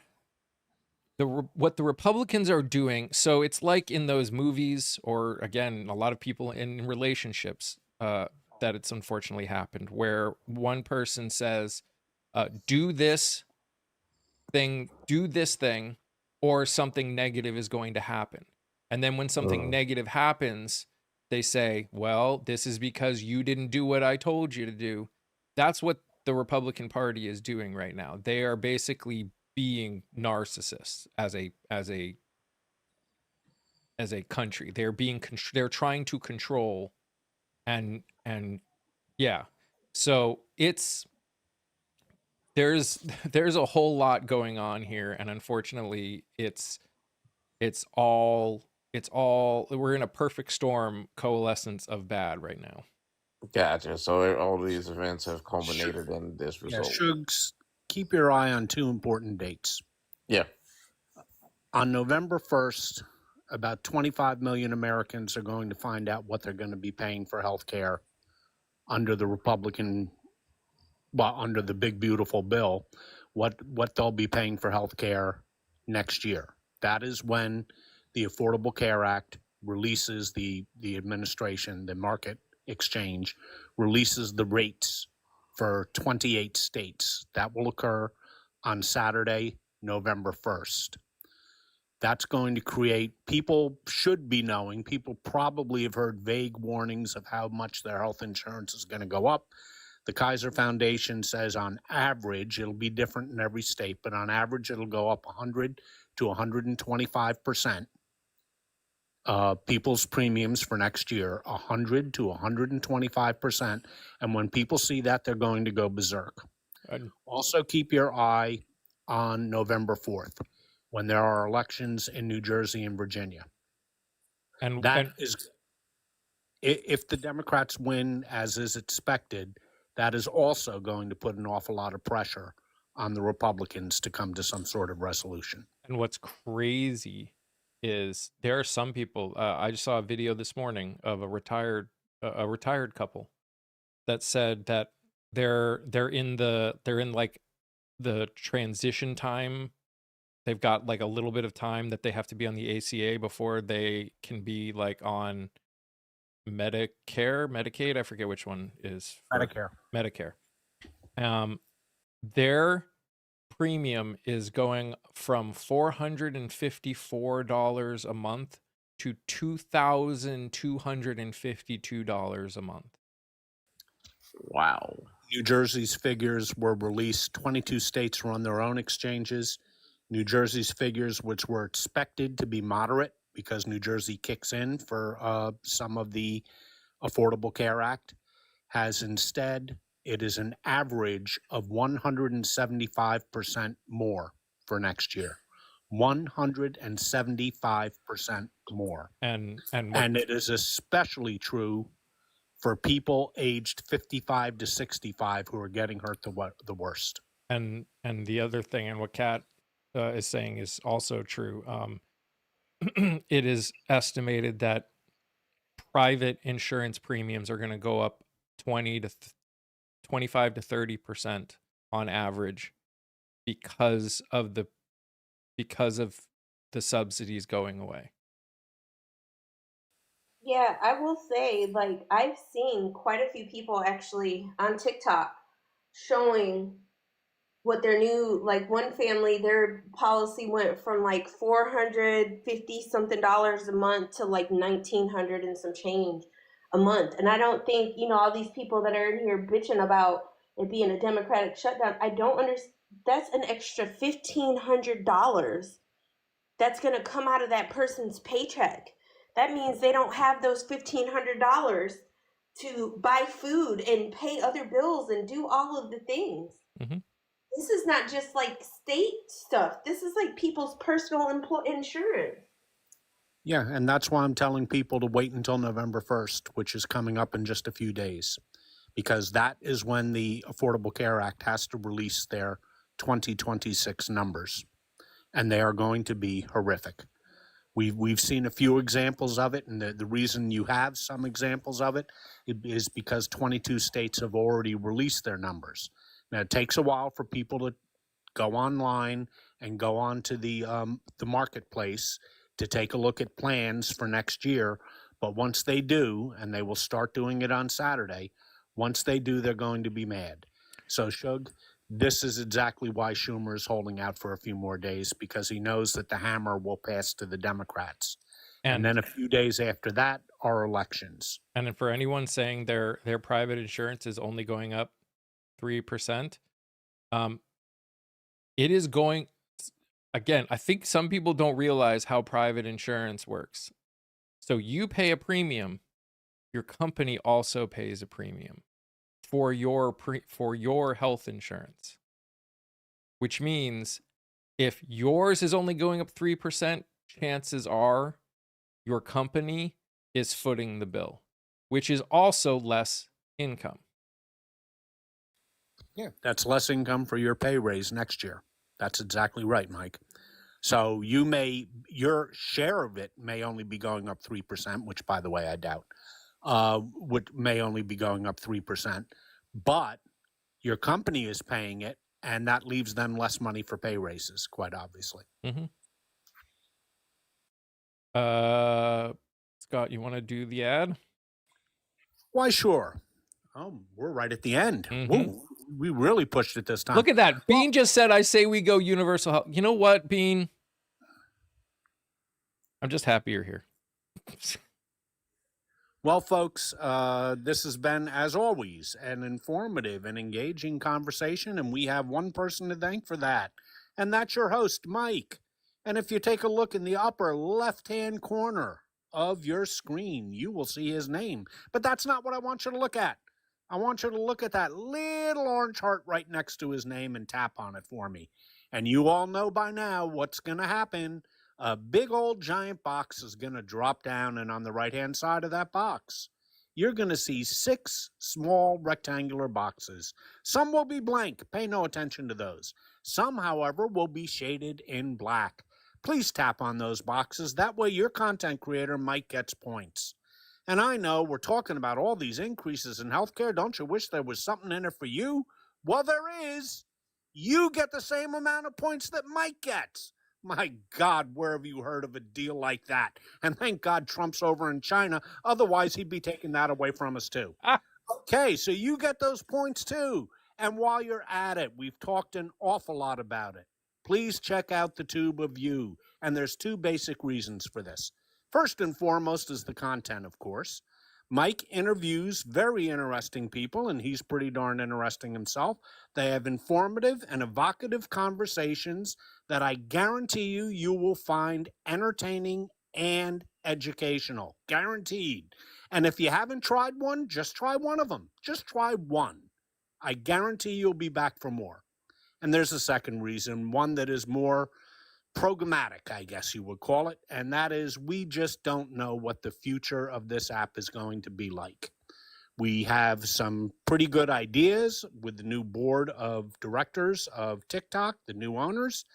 what the Republicans are doing. So it's like in those movies, or again, a lot of people in relationships, that it's unfortunately happened, where one person says, do this thing, or something negative is going to happen. And then when something negative happens, they say, well, this is because you didn't do what I told you to do. That's what the Republican Party is doing right now. They are basically being narcissists as a country. They're trying to control, and yeah. So there's a whole lot going on here, and unfortunately it's all we're in a perfect storm coalescence of bad right now.
Gotcha. So all these events have culminated in this
Yeah,
result.
Shugs, keep your eye on two important dates.
Yeah.
On November 1st, about 25 million Americans are going to find out what they're going to be paying for health care under the under the big beautiful bill, what they'll be paying for health care next year. That is when the Affordable Care Act releases the administration, the market exchange, releases the rates for 28 states. That will occur on Saturday, November 1st. That's going to create, people should be knowing, people probably have heard vague warnings of how much their health insurance is going to go up. The Kaiser Foundation says on average, it'll be different in every state, but on average, it'll go up 100 to 125%. People's premiums for next year, 100 to 125%. And when people see that, they're going to go berserk. Also, keep your eye on November 4th, when there are elections in New Jersey and Virginia. And if the Democrats win as is expected, that is also going to put an awful lot of pressure on the Republicans to come to some sort of resolution.
And what's crazy is there are some people, I just saw a video this morning of a retired couple that said that they're in like the transition time. They've got like a little bit of time that they have to be on the ACA before they can be like on Medicaid. I forget which one is Medicare. Their premium is going from $454 a month to $2,252 a month.
Wow.
New Jersey's figures were released. 22 states run their own exchanges. New Jersey's figures, which were expected to be moderate because New Jersey kicks in for some of the Affordable Care Act, has instead, it is an average of 175% more for next year. 175% more. And it is especially true for people aged 55 to 65 who are getting hurt the worst.
And the other thing, and what Kat is saying is also true. It is estimated that private insurance premiums are going to go up 25 to 30% on average because of the subsidies going away.
Yeah, I will say, like, I've seen quite a few people actually on TikTok showing what their new, like, one family, their policy went from like $450 something a month to like $1,900 and some change a month. And I don't think, all these people that are in here bitching about it being a Democratic shutdown, I don't understand. That's an extra $1,500 that's going to come out of that person's paycheck. That means they don't have those $1,500 to buy food and pay other bills and do all of the things.
Mm-hmm.
This is not just like state stuff. This is like people's personal insurance.
Yeah, and that's why I'm telling people to wait until November 1st, which is coming up in just a few days, because that is when the Affordable Care Act has to release their 2026 numbers, and they are going to be horrific. We've seen a few examples of it, and the reason you have some examples of it is because 22 states have already released their numbers. Now, it takes a while for people to go online and go on to the marketplace to take a look at plans for next year. But once they do, and they will start doing it on Saturday, once they do, they're going to be mad. So, Shug, this is exactly why Schumer is holding out for a few more days, because he knows that the hammer will pass to the Democrats. And then a few days after that are elections.
And for anyone saying their private insurance is only going up 3%, it is going, again, I think some people don't realize how private insurance works. So you pay a premium, your company also pays a premium for your health insurance, which means if yours is only going up 3%, chances are your company is footing the bill, which is also less income.
Yeah, that's less income for your pay raise next year. That's exactly right, Mike. So your share of it may only be going up 3%, which, by the way, I doubt, may only be going up 3%, but your company is paying it, and that leaves them less money for pay raises, quite obviously.
Mm-hmm. Scott, you want to do the ad?
Why, sure. Oh, we're right at the end.
Mm-hmm.
Whoa, we really pushed it this time.
Look at that. Bean just said, I say we go universal health. You know what, Bean? I'm just happy you're here.
Well, folks, this has been, as always, an informative and engaging conversation, and we have one person to thank for that, and that's your host, Mike. And if you take a look in the upper left-hand corner of your screen, you will see his name. But that's not what I want you to look at. I want you to look at that little orange heart right next to his name and tap on it for me. And you all know by now what's going to happen. A big old giant box is going to drop down, and on the right-hand side of that box, you're going to see 6 small rectangular boxes. Some will be blank. Pay no attention to those. Some, however, will be shaded in black. Please tap on those boxes. That way your content creator, Mike, gets points. And I know we're talking about all these increases in healthcare. Don't you wish there was something in it for you? Well, there is. You get the same amount of points that Mike gets. My God, where have you heard of a deal like that? And thank God Trump's over in China. Otherwise, he'd be taking that away from us, too. Okay, so you get those points, too. And while you're at it, we've talked an awful lot about it. Please check out the Tube of You. And there's 2 basic reasons for this. First and foremost is the content, of course. Mike interviews very interesting people, and he's pretty darn interesting himself. They have informative and evocative conversations that I guarantee you will find entertaining and educational. Guaranteed. And if you haven't tried one, just try one of them. Just try one. I guarantee you'll be back for more. And there's a second reason, one that is more programmatic, I guess you would call it, and that is we just don't know what the future of this app is going to be like. We have some pretty good ideas with the new board of directors of TikTok, the new owners,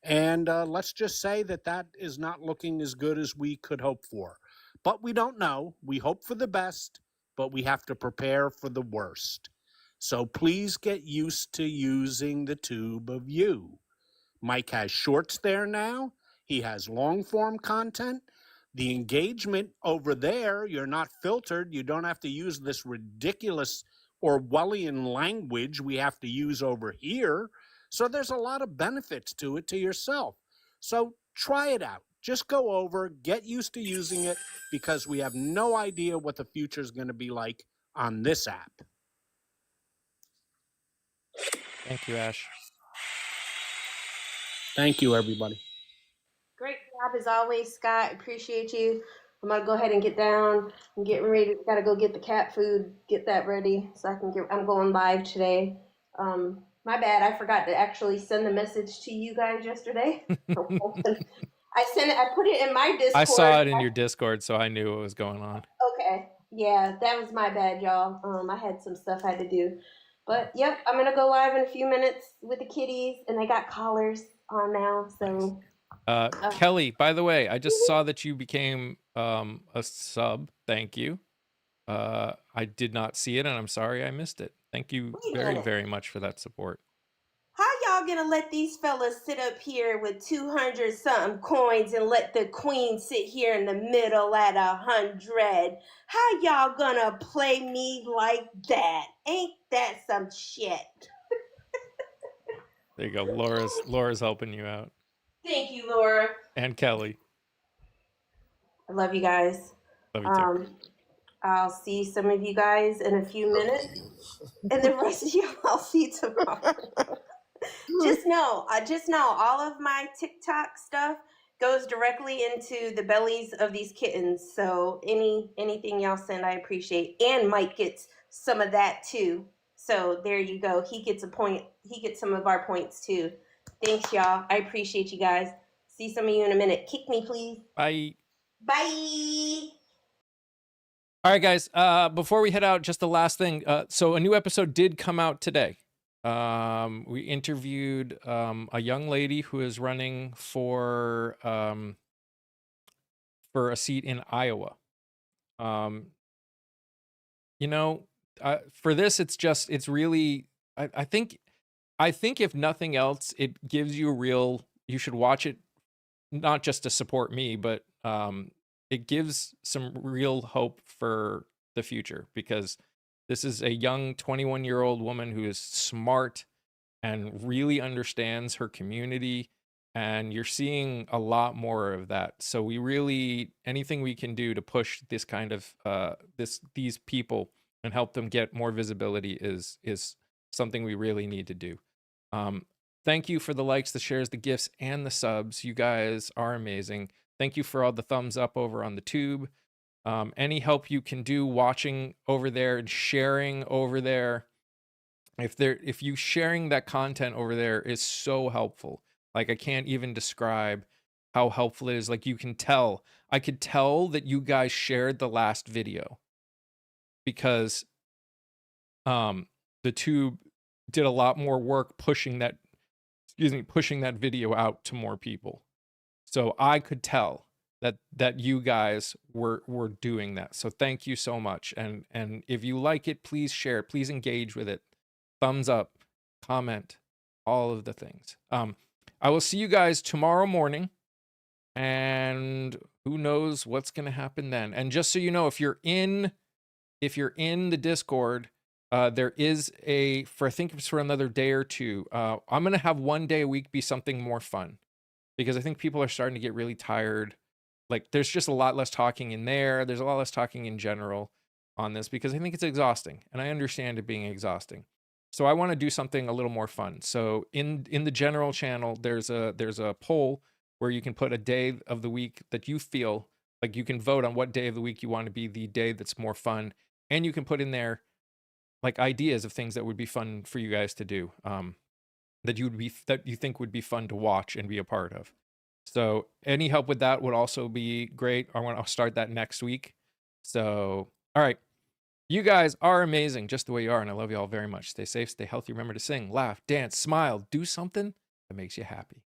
and let's just say that is not looking as good as we could hope for. But we don't know. We hope for the best, but we have to prepare for the worst. So please get used to using the Tube of You. Mike has shorts there now. He has long-form content. The engagement over there, you're not filtered. You don't have to use this ridiculous Orwellian language we have to use over here. So there's a lot of benefits to it to yourself. So try it out. Just go over, get used to using it, because we have no idea what the future is going to be like on this app.
Thank you, Ash.
Thank you, everybody.
Great job as always, Scott. Appreciate you. I'm gonna go ahead and get down. I'm getting ready. Gotta go get the cat food, get that ready so I can I'm going live today. My bad. I forgot to actually send the message to you guys yesterday. I sent it. I put it in my Discord.
I saw it in your Discord, so I knew what was going on.
Okay. Yeah, that was my bad, y'all. I had some stuff I had to do. But yep, I'm gonna go live in a few minutes with the kitties, and they got collars on now. So
Kelly, by the way, I just saw that you became a sub. Thank you. I did not see it, and I'm sorry I missed it. Thank you very, very much for that support.
How y'all y'all gonna let these fellas sit up here with 200 something coins and let the queen sit here in the middle at 100? How y'all gonna play me like that? Ain't that some shit?
There you go. Laura's helping you out.
Thank you, Laura.
And Kelly.
I love you guys.
Love you too.
I'll see some of you guys in a few minutes, and the rest of you I'll see tomorrow. just know, all of my TikTok stuff goes directly into the bellies of these kittens. So anything y'all send, I appreciate. And Mike gets some of that too. So there you go. He gets a point. He gets some of our points too. Thanks, y'all. I appreciate you guys. See some of you in a minute. Kick me, please.
Bye.
Bye.
All right, guys. Before we head out, just the last thing. So a new episode did come out today. We interviewed a young lady who is running for a seat in Iowa. You know, for this, it's really. I think if nothing else, it gives you you should watch it, not just to support me, but it gives some real hope for the future, because this is a young 21-year-old woman who is smart and really understands her community, and you're seeing a lot more of that. So anything we can do to push this kind of these people and help them get more visibility is something we really need to do. Thank you for the likes, the shares, the gifts, and the subs. You guys are amazing. Thank you for all the thumbs up over on the tube. Any help you can do watching over there and sharing over there. If you sharing that content over there is so helpful. Like, I can't even describe how helpful it is. Like, I could tell that you guys shared the last video because the tube did a lot more work pushing that video out to more people. So I could tell that you guys were doing that. So thank you so much. And if you like it, please share it. Please engage with it. Thumbs up, comment, all of the things. I will see you guys tomorrow morning, and who knows what's going to happen then. And just so you know, if you're in the Discord, there is I think it's for another day or two. I'm going to have one day a week be something more fun, because I think people are starting to get really tired. Like, there's just a lot less talking in there. There's a lot less talking in general on this, because I think it's exhausting, and I understand it being exhausting. So I want to do something a little more fun. So in the general channel, there's a poll where you can put a day of the week that you feel like you can vote on what day of the week you want to be the day that's more fun, and you can put in there like ideas of things that would be fun for you guys to do, that you think would be fun to watch and be a part of. So any help with that would also be great. I'll start that next week. So, all right. You guys are amazing just the way you are, and I love you all very much. Stay safe, stay healthy. Remember to sing, laugh, dance, smile, do something that makes you happy.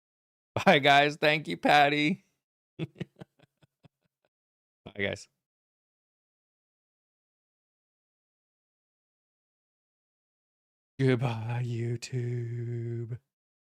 Bye, guys. Thank you, Patty. Bye, guys. Goodbye, YouTube.